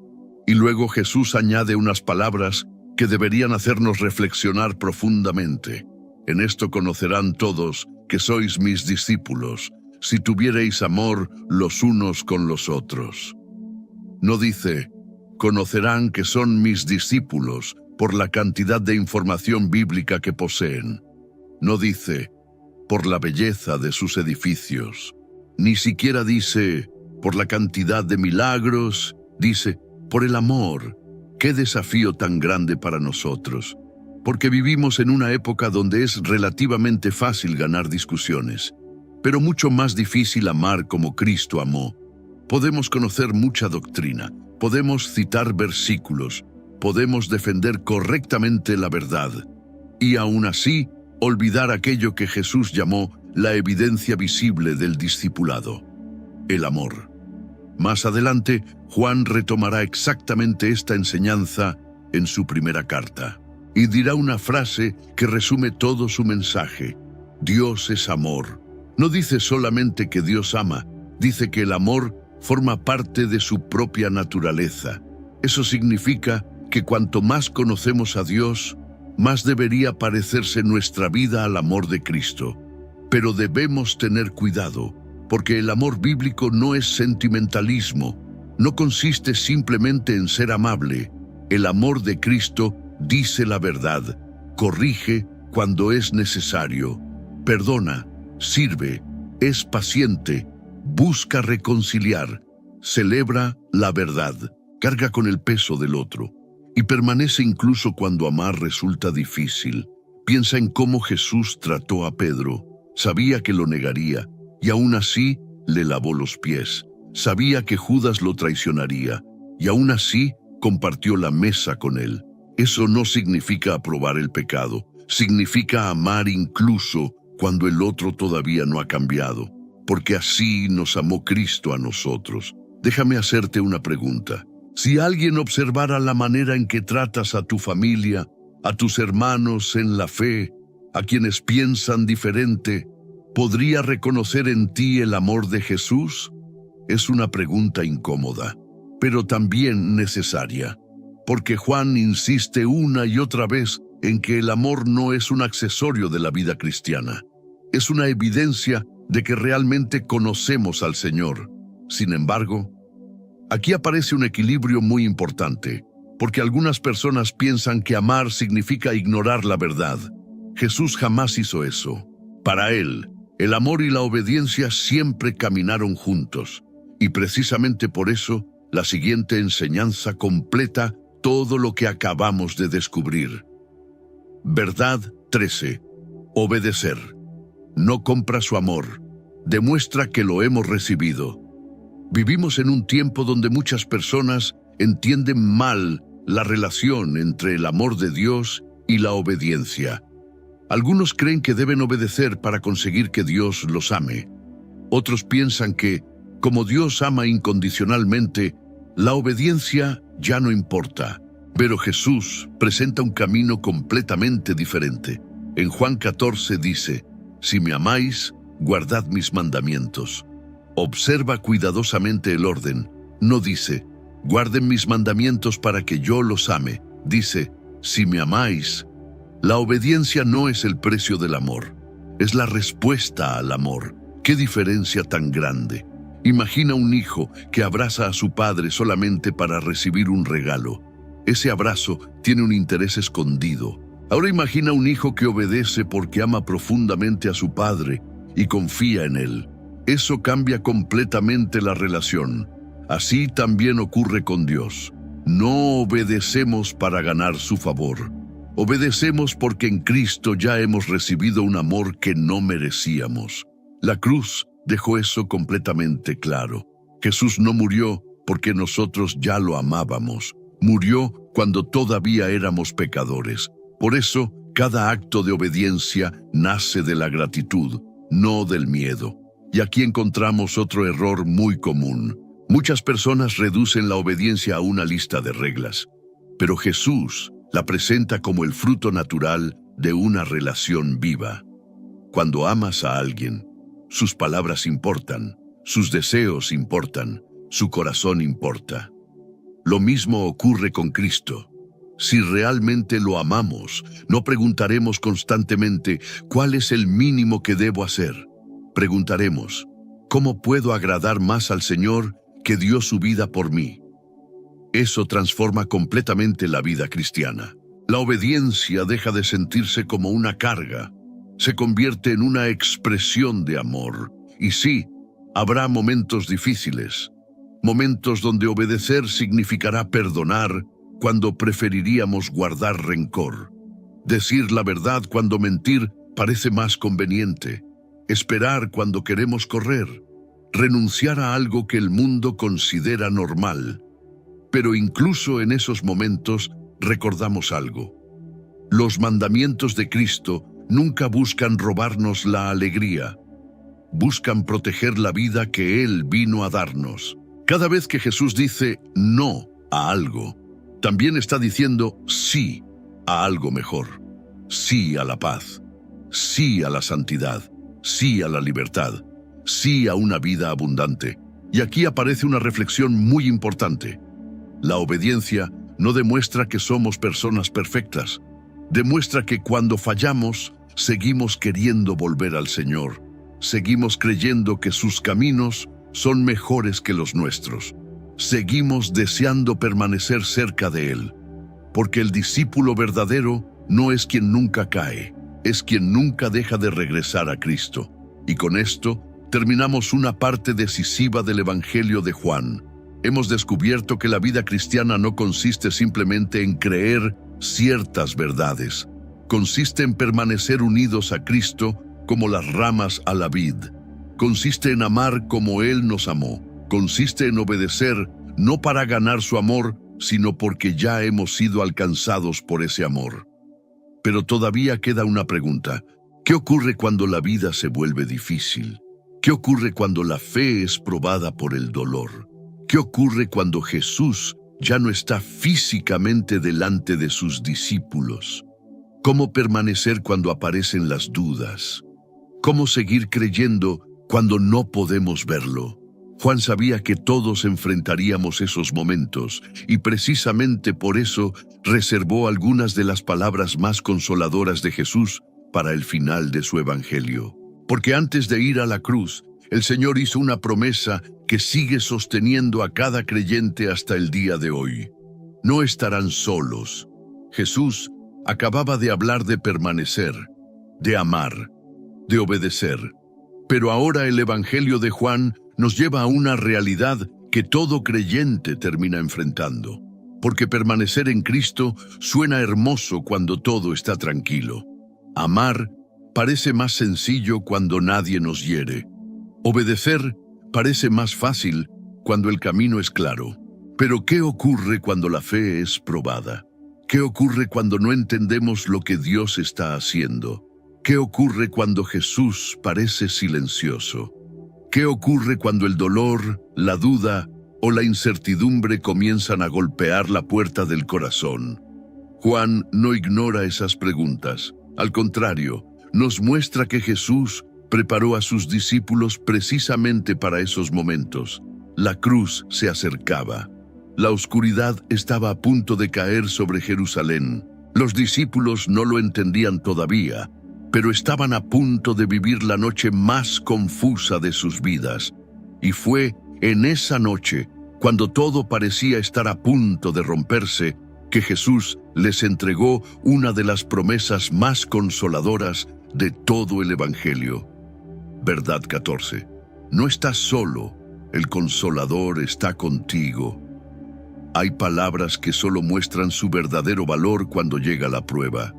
Y luego Jesús añade unas palabras que deberían hacernos reflexionar profundamente. En esto conocerán todos que sois mis discípulos, si tuviereis amor los unos con los otros. No dice: conocerán que son mis discípulos por la cantidad de información bíblica que poseen. No dice: por la belleza de sus edificios. Ni siquiera dice: por la cantidad de milagros. Dice: por el amor. ¡Qué desafío tan grande para nosotros! porque vivimos en una época donde es relativamente fácil ganar discusiones, pero mucho más difícil amar como Cristo amó. Podemos conocer mucha doctrina, podemos citar versículos, podemos defender correctamente la verdad, y aún así olvidar aquello que Jesús llamó la evidencia visible del discipulado: el amor. Más adelante, Juan retomará exactamente esta enseñanza en su primera carta, y dirá una frase que resume todo su mensaje: Dios es amor. No dice solamente que Dios ama, dice que el amor forma parte de su propia naturaleza. Eso significa que cuanto más conocemos a Dios, más debería parecerse nuestra vida al amor de Cristo. Pero debemos tener cuidado, porque el amor bíblico no es sentimentalismo, no consiste simplemente en ser amable. El amor de Cristo dice la verdad, corrige cuando es necesario, perdona, sirve, es paciente, busca reconciliar, celebra la verdad, carga con el peso del otro, y permanece incluso cuando amar resulta difícil. Piensa en cómo Jesús trató a Pedro. Sabía que lo negaría, y aún así le lavó los pies. Sabía que Judas lo traicionaría, y aún así compartió la mesa con él. Eso no significa aprobar el pecado, significa amar incluso cuando el otro todavía no ha cambiado, porque así nos amó Cristo a nosotros. Déjame hacerte una pregunta. Si alguien observara la manera en que tratas a tu familia, a tus hermanos en la fe, a quienes piensan diferente, ¿podría reconocer en ti el amor de Jesús? Es una pregunta incómoda, pero también necesaria, porque Juan insiste una y otra vez en que el amor no es un accesorio de la vida cristiana. Es una evidencia de que realmente conocemos al Señor. Sin embargo, aquí aparece un equilibrio muy importante, porque algunas personas piensan que amar significa ignorar la verdad. Jesús jamás hizo eso. Para él, el amor y la obediencia siempre caminaron juntos, y precisamente por eso, la siguiente enseñanza completa todo lo que acabamos de descubrir. Verdad 13. Obedecer. No compra su amor, demuestra que lo hemos recibido. Vivimos en un tiempo donde muchas personas entienden mal la relación entre el amor de Dios y la obediencia. Algunos creen que deben obedecer para conseguir que Dios los ame. Otros piensan que, como Dios ama incondicionalmente, la obediencia ya no importa. Pero Jesús presenta un camino completamente diferente. En Juan 14 dice: Si me amáis, guardad mis mandamientos. Observa cuidadosamente el orden. No dice: guarden mis mandamientos para que yo los ame. Dice: si me amáis. La obediencia no es el precio del amor, es la respuesta al amor. ¡Qué diferencia tan grande! Imagina un hijo que abraza a su padre solamente para recibir un regalo. Ese abrazo tiene un interés escondido. Ahora imagina un hijo que obedece porque ama profundamente a su padre y confía en él. Eso cambia completamente la relación. Así también ocurre con Dios. No obedecemos para ganar su favor. Obedecemos porque en Cristo ya hemos recibido un amor que no merecíamos. La cruz dejó eso completamente claro. Jesús no murió porque nosotros ya lo amábamos. Murió cuando todavía éramos pecadores. Por eso, cada acto de obediencia nace de la gratitud, no del miedo. Y aquí encontramos otro error muy común. Muchas personas reducen la obediencia a una lista de reglas, pero Jesús la presenta como el fruto natural de una relación viva. Cuando amas a alguien, sus palabras importan, sus deseos importan, su corazón importa. Lo mismo ocurre con Cristo. Si realmente lo amamos, no preguntaremos constantemente ¿cuál es el mínimo que debo hacer? Preguntaremos ¿cómo puedo agradar más al Señor que dio su vida por mí? Eso transforma completamente la vida cristiana. La obediencia deja de sentirse como una carga, se convierte en una expresión de amor. Y sí, habrá momentos difíciles, momentos donde obedecer significará perdonar cuando preferiríamos guardar rencor. decir la verdad cuando mentir parece más conveniente, esperar cuando queremos correr, renunciar a algo que el mundo considera normal. Pero incluso en esos momentos recordamos algo. Los mandamientos de Cristo nunca buscan robarnos la alegría. Buscan proteger la vida que Él vino a darnos. Cada vez que Jesús dice no a algo, también está diciendo sí a algo mejor. Sí a la paz, sí a la santidad, sí a la libertad, sí a una vida abundante. Y aquí aparece una reflexión muy importante. La obediencia no demuestra que somos personas perfectas. Demuestra que cuando fallamos, seguimos queriendo volver al Señor. Seguimos creyendo que sus caminos son mejores que los nuestros. Seguimos deseando permanecer cerca de Él. Porque el discípulo verdadero no es quien nunca cae, es quien nunca deja de regresar a Cristo. Y con esto terminamos una parte decisiva del Evangelio de Juan. Hemos descubierto que la vida cristiana no consiste simplemente en creer ciertas verdades. Consiste en permanecer unidos a Cristo como las ramas a la vid. Consiste en amar como Él nos amó. Consiste en obedecer no para ganar su amor, sino porque ya hemos sido alcanzados por ese amor. Pero todavía queda una pregunta. ¿Qué ocurre cuando la vida se vuelve difícil? ¿Qué ocurre cuando la fe es probada por el dolor? ¿Qué ocurre cuando Jesús ya no está físicamente delante de sus discípulos? ¿Cómo permanecer cuando aparecen las dudas? ¿Cómo seguir creyendo cuando no podemos verlo? Juan sabía que todos enfrentaríamos esos momentos y precisamente por eso reservó algunas de las palabras más consoladoras de Jesús para el final de su evangelio. Porque antes de ir a la cruz, el Señor hizo una promesa que sigue sosteniendo a cada creyente hasta el día de hoy. No estarán solos. Jesús acababa de hablar de permanecer, de amar, de obedecer. Pero ahora el Evangelio de Juan nos lleva a una realidad que todo creyente termina enfrentando. Porque permanecer en Cristo suena hermoso cuando todo está tranquilo. Amar parece más sencillo cuando nadie nos hiere. Obedecer parece más fácil cuando el camino es claro. Pero ¿qué ocurre cuando la fe es probada? ¿Qué ocurre cuando no entendemos lo que Dios está haciendo? ¿Qué ocurre cuando Jesús parece silencioso? ¿Qué ocurre cuando el dolor, la duda o la incertidumbre comienzan a golpear la puerta del corazón? Juan no ignora esas preguntas. Al contrario, nos muestra que Jesús preparó a sus discípulos precisamente para esos momentos. La cruz se acercaba. La oscuridad estaba a punto de caer sobre Jerusalén. Los discípulos no lo entendían todavía, pero estaban a punto de vivir la noche más confusa de sus vidas. Y fue en esa noche, cuando todo parecía estar a punto de romperse, que Jesús les entregó una de las promesas más consoladoras de todo el Evangelio. Verdad 14. No estás solo, el Consolador está contigo. Hay palabras que solo muestran su verdadero valor cuando llega la prueba.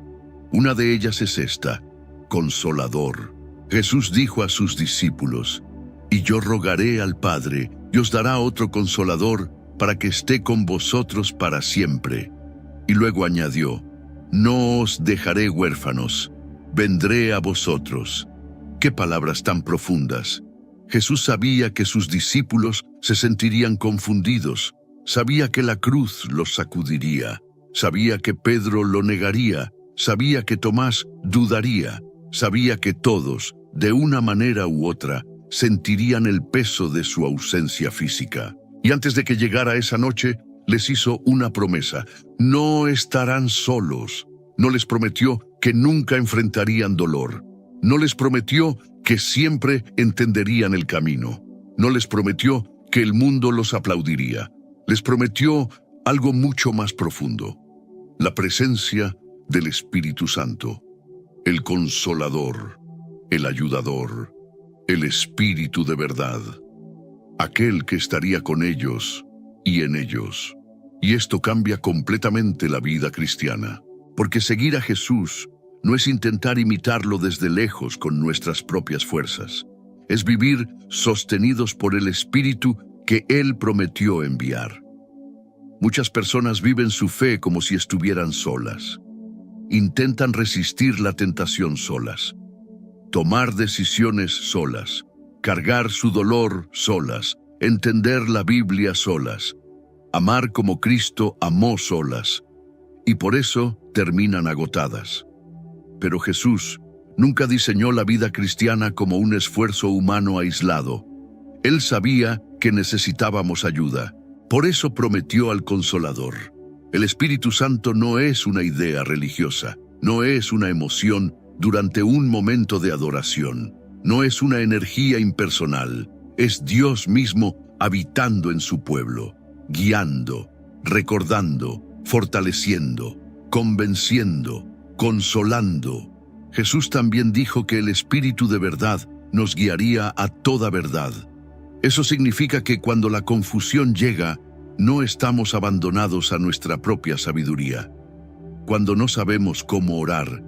Una de ellas es esta: Consolador. Jesús dijo a sus discípulos: «Y yo rogaré al Padre, y os dará otro Consolador, para que esté con vosotros para siempre». Y luego añadió: «No os dejaré huérfanos, vendré a vosotros». ¡Qué palabras tan profundas! Jesús sabía que sus discípulos se sentirían confundidos. Sabía que la cruz los sacudiría. Sabía que Pedro lo negaría. Sabía que Tomás dudaría. Sabía que todos, de una manera u otra, sentirían el peso de su ausencia física. Y antes de que llegara esa noche, les hizo una promesa: no estarán solos. No les prometió que nunca enfrentarían dolor. No les prometió que siempre entenderían el camino. No les prometió que el mundo los aplaudiría. Les prometió algo mucho más profundo: la presencia del Espíritu Santo, el Consolador, el Ayudador, el Espíritu de verdad, aquel que estaría con ellos y en ellos. Y esto cambia completamente la vida cristiana. Porque seguir a Jesús no es intentar imitarlo desde lejos con nuestras propias fuerzas. Es vivir sostenidos por el Espíritu que Él prometió enviar. Muchas personas viven su fe como si estuvieran solas. Intentan resistir la tentación solas, tomar decisiones solas, cargar su dolor solas, entender la Biblia solas, amar como Cristo amó solas, y por eso terminan agotadas. Pero Jesús nunca diseñó la vida cristiana como un esfuerzo humano aislado. Él sabía que necesitábamos ayuda. Por eso prometió al Consolador. El Espíritu Santo no es una idea religiosa, no es una emoción durante un momento de adoración, no es una energía impersonal, es Dios mismo habitando en su pueblo, guiando, recordando, fortaleciendo, convenciendo, consolando. Jesús también dijo que el Espíritu de verdad nos guiaría a toda verdad. Eso significa que cuando la confusión llega, no estamos abandonados a nuestra propia sabiduría. Cuando no sabemos cómo orar,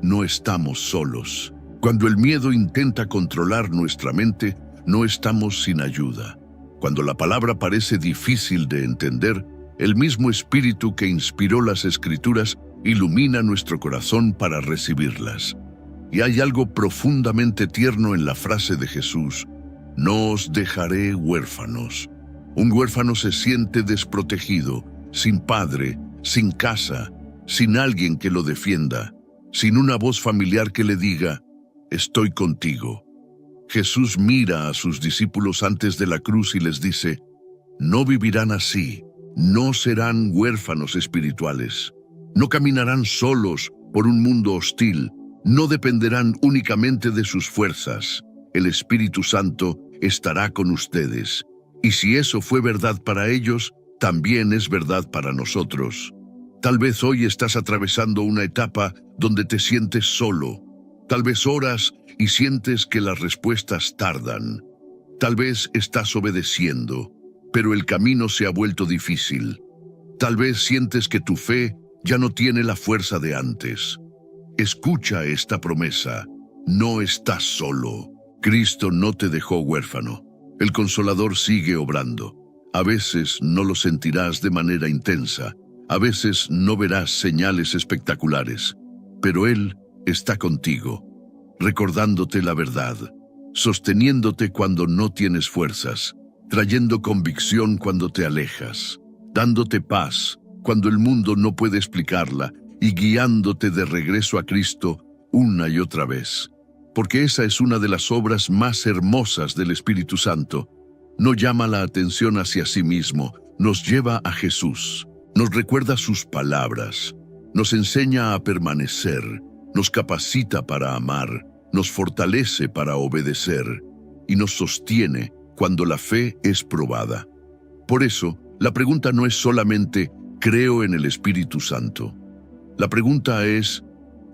no estamos solos. Cuando el miedo intenta controlar nuestra mente, no estamos sin ayuda. Cuando la palabra parece difícil de entender, el mismo Espíritu que inspiró las Escrituras ilumina nuestro corazón para recibirlas. Y hay algo profundamente tierno en la frase de Jesús: no os dejaré huérfanos. Un huérfano se siente desprotegido, sin padre, sin casa, sin alguien que lo defienda, sin una voz familiar que le diga: estoy contigo. Jesús mira a sus discípulos antes de la cruz y les dice: no vivirán así, no serán huérfanos espirituales, no caminarán solos por un mundo hostil, no dependerán únicamente de sus fuerzas. El Espíritu Santo estará con ustedes. Y si eso fue verdad para ellos, también es verdad para nosotros. Tal vez hoy estás atravesando una etapa donde te sientes solo. Tal vez oras y sientes que las respuestas tardan. Tal vez estás obedeciendo, pero el camino se ha vuelto difícil. Tal vez sientes que tu fe ya no tiene la fuerza de antes. Escucha esta promesa: no estás solo. Cristo no te dejó huérfano. El Consolador sigue obrando. A veces no lo sentirás de manera intensa, a veces no verás señales espectaculares, pero Él está contigo, recordándote la verdad, sosteniéndote cuando no tienes fuerzas, trayendo convicción cuando te alejas, dándote paz cuando el mundo no puede explicarla y guiándote de regreso a Cristo una y otra vez. Porque esa es una de las obras más hermosas del Espíritu Santo. No llama la atención hacia sí mismo, nos lleva a Jesús, nos recuerda sus palabras, nos enseña a permanecer, nos capacita para amar, nos fortalece para obedecer y nos sostiene cuando la fe es probada. Por eso, la pregunta no es solamente ¿creo en el Espíritu Santo? La pregunta es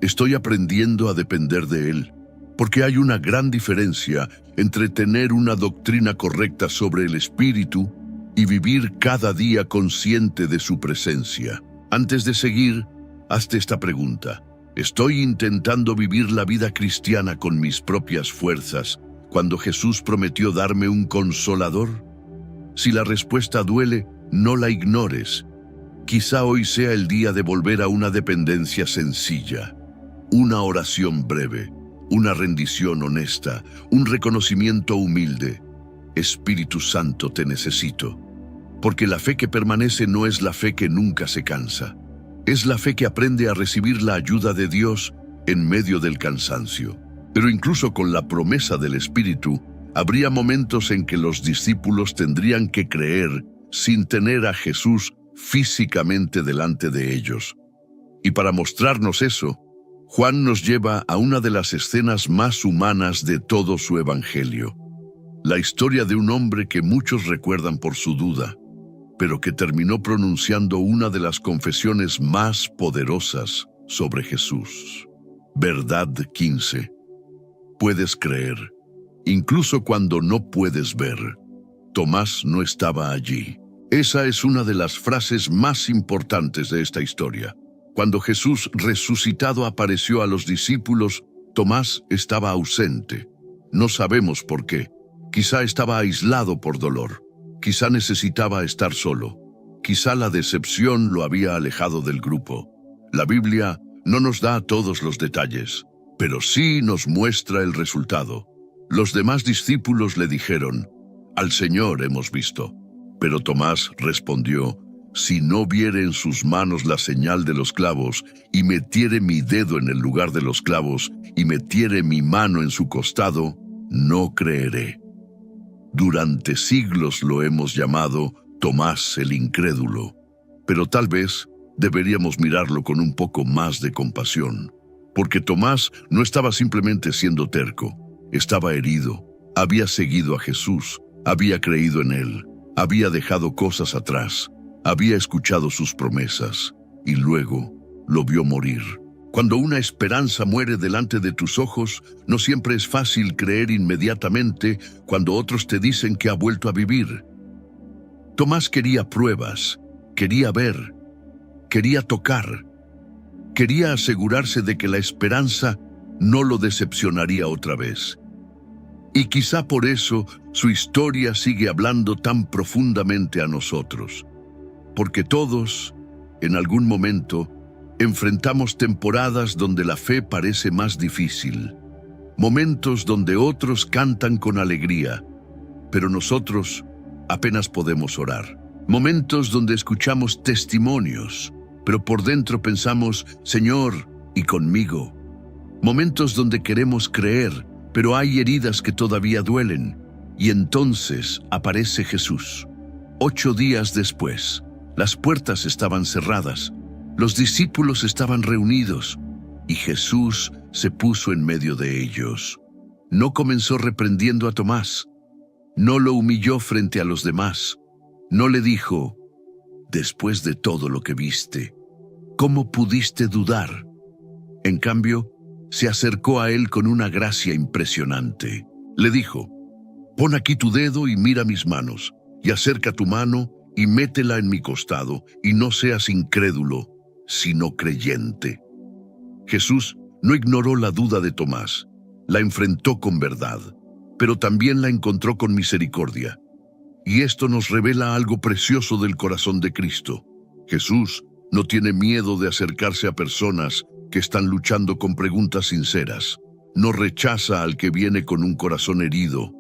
¿estoy aprendiendo a depender de Él? Porque hay una gran diferencia entre tener una doctrina correcta sobre el Espíritu y vivir cada día consciente de su presencia. Antes de seguir, hazte esta pregunta: ¿estoy intentando vivir la vida cristiana con mis propias fuerzas cuando Jesús prometió darme un consolador? Si la respuesta duele, no la ignores. Quizá hoy sea el día de volver a una dependencia sencilla, una oración breve, una rendición honesta, un reconocimiento humilde. Espíritu Santo, te necesito. Porque la fe que permanece no es la fe que nunca se cansa. Es la fe que aprende a recibir la ayuda de Dios en medio del cansancio. Pero incluso con la promesa del Espíritu, habría momentos en que los discípulos tendrían que creer sin tener a Jesús físicamente delante de ellos. Y para mostrarnos eso, Juan nos lleva a una de las escenas más humanas de todo su evangelio. La historia de un hombre que muchos recuerdan por su duda, pero que terminó pronunciando una de las confesiones más poderosas sobre Jesús. Verdad 15. Puedes creer, incluso cuando no puedes ver. Tomás no estaba allí. Esa es una de las frases más importantes de esta historia. Cuando Jesús resucitado apareció a los discípulos, Tomás estaba ausente. No sabemos por qué. Quizá estaba aislado por dolor. Quizá necesitaba estar solo. Quizá la decepción lo había alejado del grupo. La Biblia no nos da todos los detalles, pero sí nos muestra el resultado. Los demás discípulos le dijeron: «Al Señor hemos visto». Pero Tomás respondió: «Si no viere en sus manos la señal de los clavos, y metiere mi dedo en el lugar de los clavos, y metiere mi mano en su costado, no creeré». Durante siglos lo hemos llamado Tomás el incrédulo, pero tal vez deberíamos mirarlo con un poco más de compasión, porque Tomás no estaba simplemente siendo terco, estaba herido, había seguido a Jesús, había creído en él, había dejado cosas atrás, había escuchado sus promesas, y luego lo vio morir. Cuando una esperanza muere delante de tus ojos, no siempre es fácil creer inmediatamente cuando otros te dicen que ha vuelto a vivir. Tomás quería pruebas, quería ver, quería tocar, quería asegurarse de que la esperanza no lo decepcionaría otra vez. Y quizá por eso su historia sigue hablando tan profundamente a nosotros, porque todos, en algún momento, enfrentamos temporadas donde la fe parece más difícil, momentos donde otros cantan con alegría, pero nosotros apenas podemos orar, momentos donde escuchamos testimonios, pero por dentro pensamos: «Señor, ¿y conmigo?». Momentos donde queremos creer, pero hay heridas que todavía duelen, y entonces aparece Jesús. 8 días después, las puertas estaban cerradas, los discípulos estaban reunidos, y Jesús se puso en medio de ellos. No comenzó reprendiendo a Tomás, no lo humilló frente a los demás, no le dijo: «Después de todo lo que viste, ¿cómo pudiste dudar?». En cambio, se acercó a él con una gracia impresionante. Le dijo: «Pon aquí tu dedo y mira mis manos, y acerca tu mano y métela en mi costado, y no seas incrédulo, sino creyente». Jesús no ignoró la duda de Tomás, la enfrentó con verdad, pero también la encontró con misericordia. Y esto nos revela algo precioso del corazón de Cristo. Jesús no tiene miedo de acercarse a personas que están luchando con preguntas sinceras. No rechaza al que viene con un corazón herido,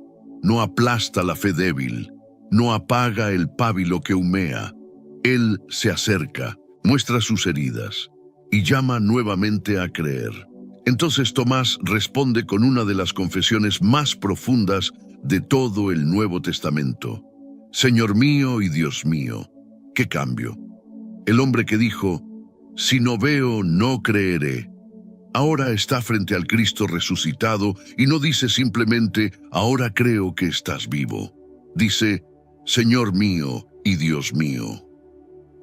no aplasta la fe débil, no apaga el pábilo que humea. Él se acerca, muestra sus heridas y llama nuevamente a creer. Entonces Tomás responde con una de las confesiones más profundas de todo el Nuevo Testamento: «Señor mío y Dios mío». ¡Qué cambio! El hombre que dijo: «Si no veo, no creeré», ahora está frente al Cristo resucitado y no dice simplemente: «Ahora creo que estás vivo». Dice: «Señor mío y Dios mío».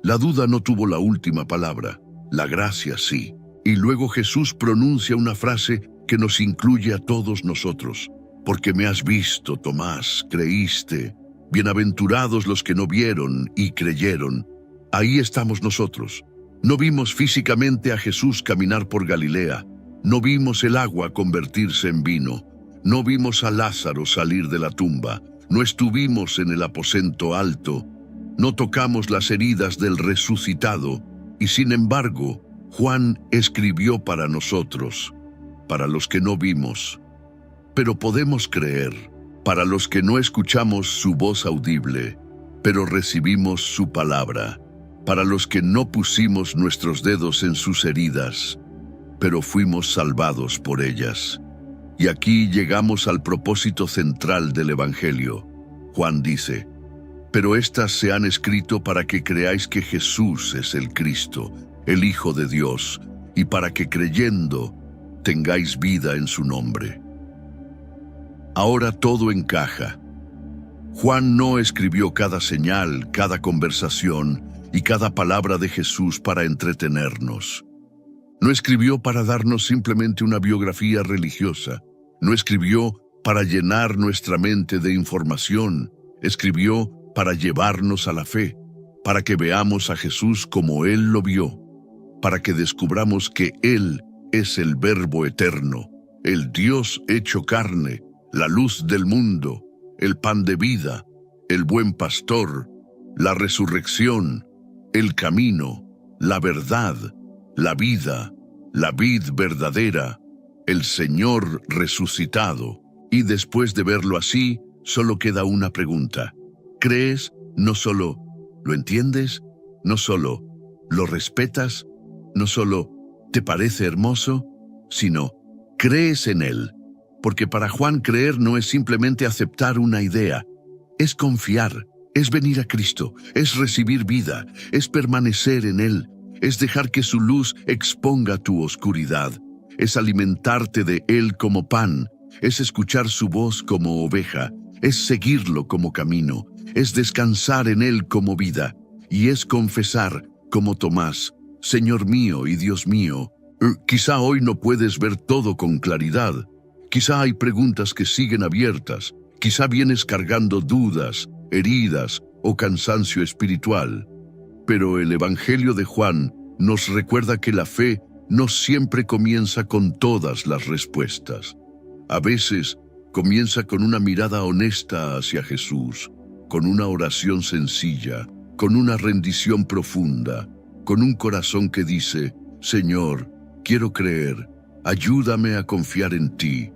La duda no tuvo la última palabra, la gracia sí. Y luego Jesús pronuncia una frase que nos incluye a todos nosotros: «Porque me has visto, Tomás, creíste. Bienaventurados los que no vieron y creyeron». Ahí estamos nosotros. No vimos físicamente a Jesús caminar por Galilea, no vimos el agua convertirse en vino, no vimos a Lázaro salir de la tumba, no estuvimos en el aposento alto, no tocamos las heridas del resucitado, y sin embargo, Juan escribió para nosotros, para los que no vimos. Pero podemos creer, para los que no escuchamos su voz audible, pero recibimos su palabra, para los que no pusimos nuestros dedos en sus heridas, pero fuimos salvados por ellas. Y aquí llegamos al propósito central del Evangelio. Juan dice: «Pero estas se han escrito para que creáis que Jesús es el Cristo, el Hijo de Dios, y para que creyendo tengáis vida en su nombre». Ahora todo encaja. Juan no escribió cada señal, cada conversación y cada palabra de Jesús para entretenernos. No escribió para darnos simplemente una biografía religiosa. No escribió para llenar nuestra mente de información. Escribió para llevarnos a la fe, para que veamos a Jesús como Él lo vio, para que descubramos que Él es el Verbo eterno, el Dios hecho carne, la luz del mundo, el pan de vida, el buen pastor, la resurrección, el camino, la verdad, la vida, la vid verdadera, el Señor resucitado. Y después de verlo así, solo queda una pregunta. ¿Crees? No solo lo entiendes, no solo lo respetas, no solo te parece hermoso, sino crees en Él. Porque para Juan creer no es simplemente aceptar una idea, es confiar, es venir a Cristo, es recibir vida, es permanecer en Él, es dejar que su luz exponga tu oscuridad, es alimentarte de Él como pan, es escuchar su voz como oveja, es seguirlo como camino, es descansar en Él como vida, y es confesar, como Tomás, Señor mío y Dios mío. Quizá hoy no puedes ver todo con claridad, quizá hay preguntas que siguen abiertas, quizá vienes cargando dudas, heridas o cansancio espiritual. Pero el Evangelio de Juan nos recuerda que la fe no siempre comienza con todas las respuestas. A veces comienza con una mirada honesta hacia Jesús, con una oración sencilla, con una rendición profunda, con un corazón que dice, Señor, quiero creer, ayúdame a confiar en ti.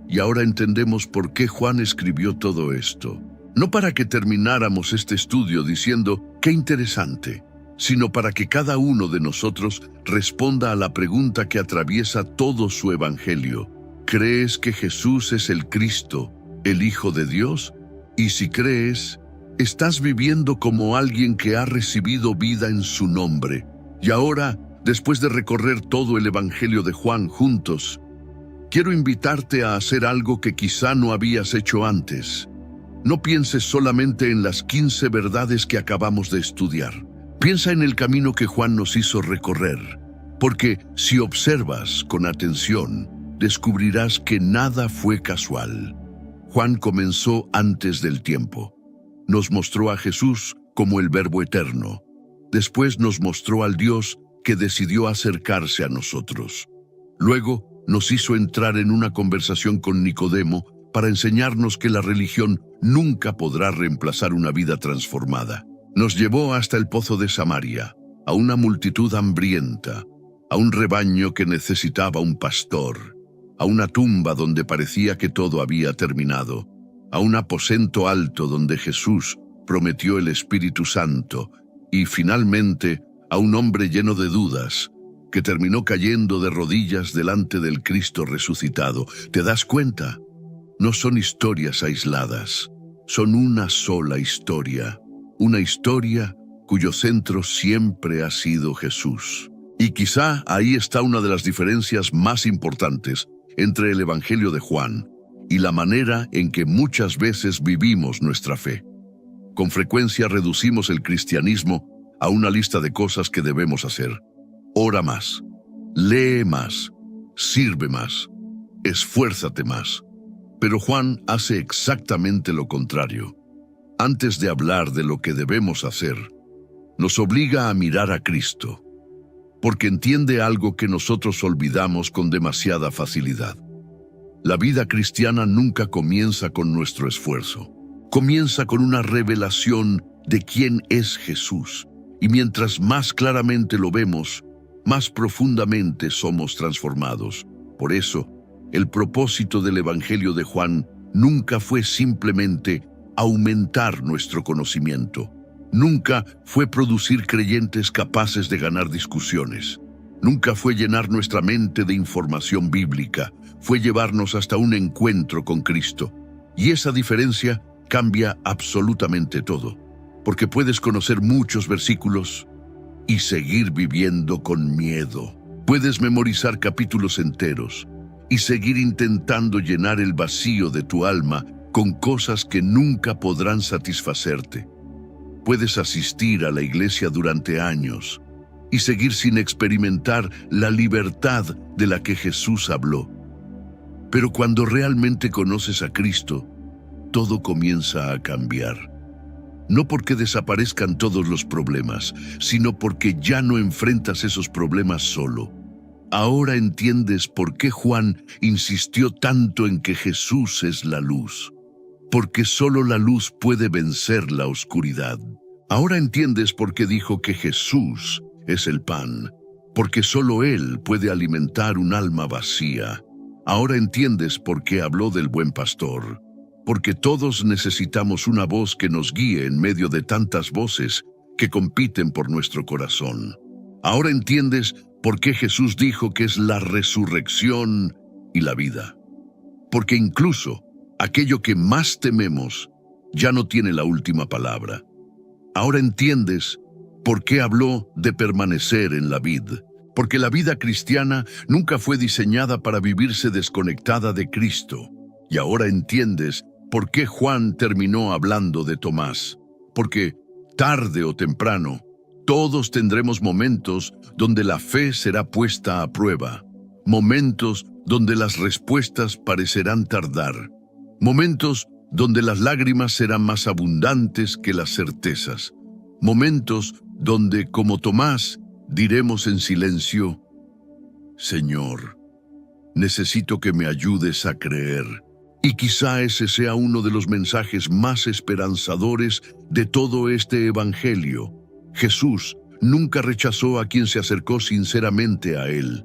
Y ahora entendemos por qué Juan escribió todo esto. No para que termináramos este estudio diciendo, qué interesante, sino para que cada uno de nosotros responda a la pregunta que atraviesa todo su Evangelio. ¿Crees que Jesús es el Cristo, el Hijo de Dios? Y si crees, estás viviendo como alguien que ha recibido vida en su nombre. Y ahora, después de recorrer todo el Evangelio de Juan juntos, quiero invitarte a hacer algo que quizá no habías hecho antes. No pienses solamente en las 15 verdades que acabamos de estudiar. Piensa en el camino que Juan nos hizo recorrer, porque si observas con atención, descubrirás que nada fue casual. Juan comenzó antes del tiempo. Nos mostró a Jesús como el Verbo eterno. Después nos mostró al Dios que decidió acercarse a nosotros. Luego nos hizo entrar en una conversación con Nicodemo para enseñarnos que la religión nunca podrá reemplazar una vida transformada. Nos llevó hasta el pozo de Samaria, a una multitud hambrienta, a un rebaño que necesitaba un pastor, a una tumba donde parecía que todo había terminado, a un aposento alto donde Jesús prometió el Espíritu Santo, y finalmente a un hombre lleno de dudas, que terminó cayendo de rodillas delante del Cristo resucitado. ¿Te das cuenta? No son historias aisladas, son una sola historia, una historia cuyo centro siempre ha sido Jesús. Y quizá ahí está una de las diferencias más importantes entre el Evangelio de Juan y la manera en que muchas veces vivimos nuestra fe. Con frecuencia reducimos el cristianismo a una lista de cosas que debemos hacer. Ora más, lee más, sirve más, esfuérzate más. Pero Juan hace exactamente lo contrario. Antes de hablar de lo que debemos hacer, nos obliga a mirar a Cristo, porque entiende algo que nosotros olvidamos con demasiada facilidad. La vida cristiana nunca comienza con nuestro esfuerzo. Comienza con una revelación de quién es Jesús. Y mientras más claramente lo vemos, más profundamente somos transformados. Por eso, el propósito del Evangelio de Juan nunca fue simplemente aumentar nuestro conocimiento. Nunca fue producir creyentes capaces de ganar discusiones. Nunca fue llenar nuestra mente de información bíblica. Fue llevarnos hasta un encuentro con Cristo. Y esa diferencia cambia absolutamente todo. Porque puedes conocer muchos versículos y seguir viviendo con miedo. Puedes memorizar capítulos enteros y seguir intentando llenar el vacío de tu alma con cosas que nunca podrán satisfacerte. Puedes asistir a la iglesia durante años y seguir sin experimentar la libertad de la que Jesús habló. Pero cuando realmente conoces a Cristo, todo comienza a cambiar. no porque desaparezcan todos los problemas, sino porque ya no enfrentas esos problemas solo. Ahora entiendes por qué Juan insistió tanto en que Jesús es la luz, porque solo la luz puede vencer la oscuridad. Ahora entiendes por qué dijo que Jesús es el pan, porque solo Él puede alimentar un alma vacía. Ahora entiendes por qué habló del buen pastor, porque todos necesitamos una voz que nos guíe en medio de tantas voces que compiten por nuestro corazón. Ahora entiendes por qué Jesús dijo que es la resurrección y la vida, porque incluso aquello que más tememos ya no tiene la última palabra. Ahora entiendes por qué habló de permanecer en la vid, porque la vida cristiana nunca fue diseñada para vivirse desconectada de Cristo. Y ahora entiendes por qué Juan terminó hablando de Tomás, porque tarde o temprano todos tendremos momentos donde la fe será puesta a prueba, momentos donde las respuestas parecerán tardar, momentos donde las lágrimas serán más abundantes que las certezas, momentos donde, como Tomás, diremos en silencio: Señor, necesito que me ayudes a creer. Y quizá ese sea uno de los mensajes más esperanzadores de todo este evangelio. Jesús nunca rechazó a quien se acercó sinceramente a Él.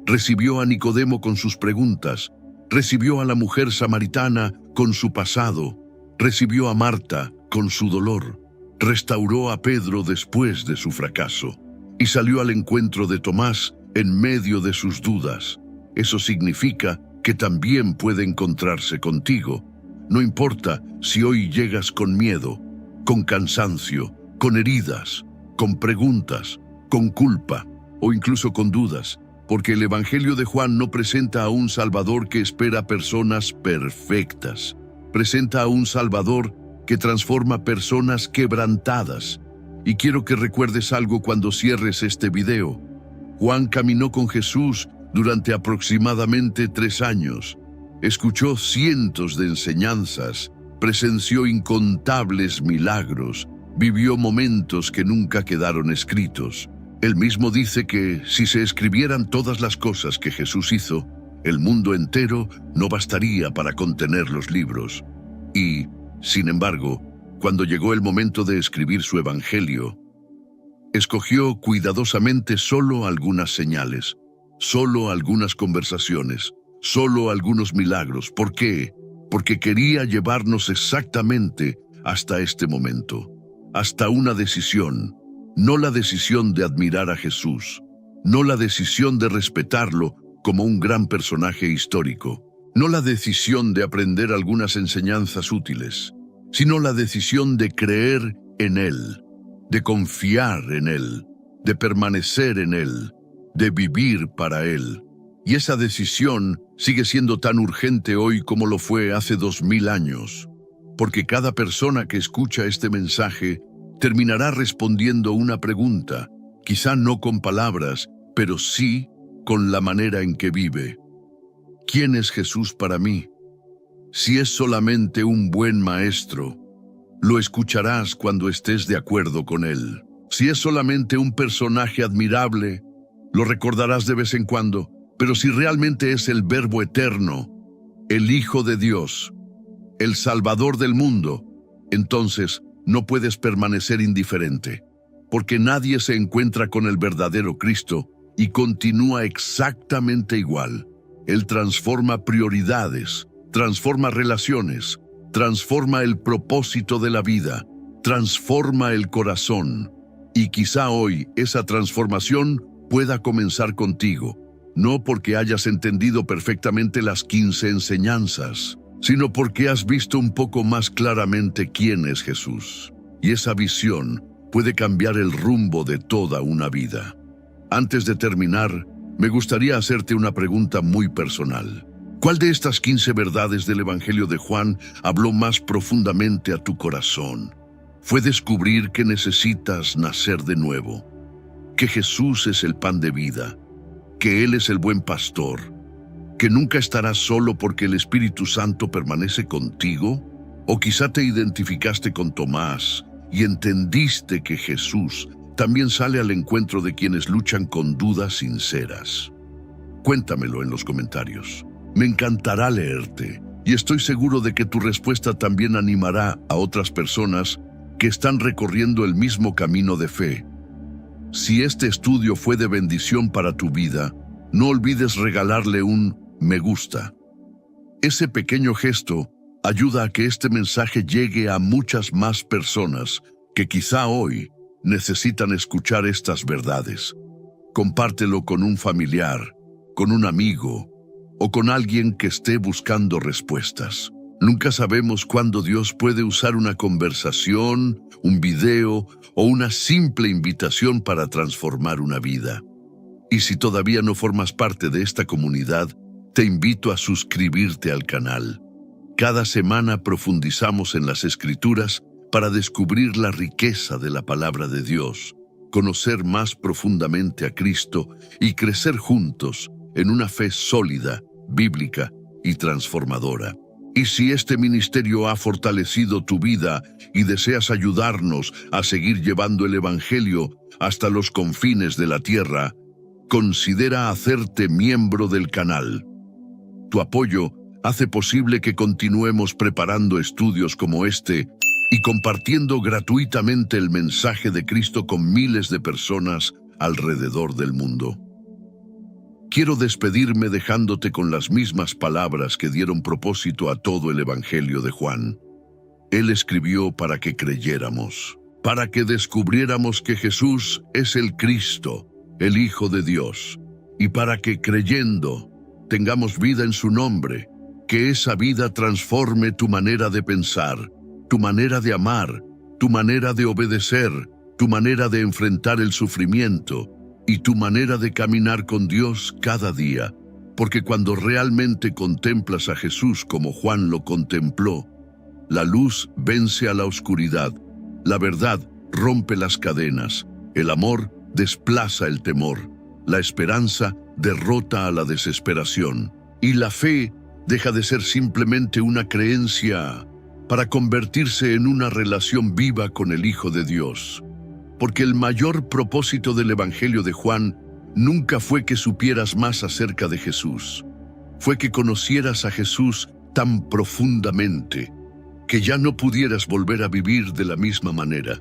Recibió a Nicodemo con sus preguntas, recibió a la mujer samaritana con su pasado, recibió a Marta con su dolor, restauró a Pedro después de su fracaso y salió al encuentro de Tomás en medio de sus dudas. Eso significa que también puede encontrarse contigo. No importa si hoy llegas con miedo, con cansancio, con heridas, con preguntas, con culpa o incluso con dudas, porque el Evangelio de Juan no presenta a un Salvador que espera personas perfectas. Presenta a un Salvador que transforma personas quebrantadas. Y quiero que recuerdes algo cuando cierres este video. Juan caminó con Jesús durante aproximadamente 3 años. Escuchó cientos de enseñanzas, presenció incontables milagros, vivió momentos que nunca quedaron escritos. Él mismo dice que si se escribieran todas las cosas que Jesús hizo, el mundo entero no bastaría para contener los libros. Y, sin embargo, cuando llegó el momento de escribir su evangelio, escogió cuidadosamente solo algunas señales, solo algunas conversaciones, solo algunos milagros. ¿Por qué? Porque quería llevarnos exactamente hasta este momento, hasta una decisión. No la decisión de admirar a Jesús, no la decisión de respetarlo como un gran personaje histórico, no la decisión de aprender algunas enseñanzas útiles, sino la decisión de creer en Él, de confiar en Él, de permanecer en Él, de vivir para Él. Y esa decisión sigue siendo tan urgente hoy como lo fue hace 2000 años, porque cada persona que escucha este mensaje terminará respondiendo una pregunta, quizá no con palabras, pero sí con la manera en que vive. ¿Quién es Jesús para mí? Si es solamente un buen maestro, lo escucharás cuando estés de acuerdo con él. Si es solamente un personaje admirable, lo recordarás de vez en cuando. Pero si realmente es el Verbo eterno, el Hijo de Dios, el Salvador del mundo, entonces no puedes permanecer indiferente, porque nadie se encuentra con el verdadero Cristo y continúa exactamente igual. Él transforma prioridades, transforma relaciones, transforma el propósito de la vida, transforma el corazón. Y quizá hoy esa transformación pueda comenzar contigo, no porque hayas entendido perfectamente las 15 enseñanzas, sino porque has visto un poco más claramente quién es Jesús. Y esa visión puede cambiar el rumbo de toda una vida. Antes de terminar, me gustaría hacerte una pregunta muy personal. ¿Cuál de estas 15 verdades del Evangelio de Juan habló más profundamente a tu corazón? ¿Fue descubrir que necesitas nacer de nuevo? ¿Que Jesús es el pan de vida? ¿Que Él es el buen pastor? ¿Que nunca estarás solo porque el Espíritu Santo permanece contigo? ¿O quizá te identificaste con Tomás y entendiste que Jesús también sale al encuentro de quienes luchan con dudas sinceras? Cuéntamelo en los comentarios. Me encantará leerte y estoy seguro de que tu respuesta también animará a otras personas que están recorriendo el mismo camino de fe. Si este estudio fue de bendición para tu vida, no olvides regalarle un me gusta. Ese pequeño gesto ayuda a que este mensaje llegue a muchas más personas que quizá hoy necesitan escuchar estas verdades. Compártelo con un familiar, con un amigo o con alguien que esté buscando respuestas. Nunca sabemos cuándo Dios puede usar una conversación, un video o una simple invitación para transformar una vida. Y si todavía no formas parte de esta comunidad, te invito a suscribirte al canal. Cada semana profundizamos en las Escrituras para descubrir la riqueza de la palabra de Dios, conocer más profundamente a Cristo y crecer juntos en una fe sólida, bíblica y transformadora. Y si este ministerio ha fortalecido tu vida y deseas ayudarnos a seguir llevando el Evangelio hasta los confines de la tierra, considera hacerte miembro del canal. Tu apoyo hace posible que continuemos preparando estudios como este y compartiendo gratuitamente el mensaje de Cristo con miles de personas alrededor del mundo. Quiero despedirme dejándote con las mismas palabras que dieron propósito a todo el Evangelio de Juan. Él escribió para que creyéramos, para que descubriéramos que Jesús es el Cristo, el Hijo de Dios, y para que creyendo tengamos vida en su nombre, que esa vida transforme tu manera de pensar, tu manera de amar, tu manera de obedecer, tu manera de enfrentar el sufrimiento y tu manera de caminar con Dios cada día. Porque cuando realmente contemplas a Jesús como Juan lo contempló, la luz vence a la oscuridad, la verdad rompe las cadenas, el amor desplaza el temor, la esperanza derrota a la desesperación y la fe deja de ser simplemente una creencia para convertirse en una relación viva con el Hijo de Dios. Porque el mayor propósito del Evangelio de Juan nunca fue que supieras más acerca de Jesús. Fue que conocieras a Jesús tan profundamente que ya no pudieras volver a vivir de la misma manera.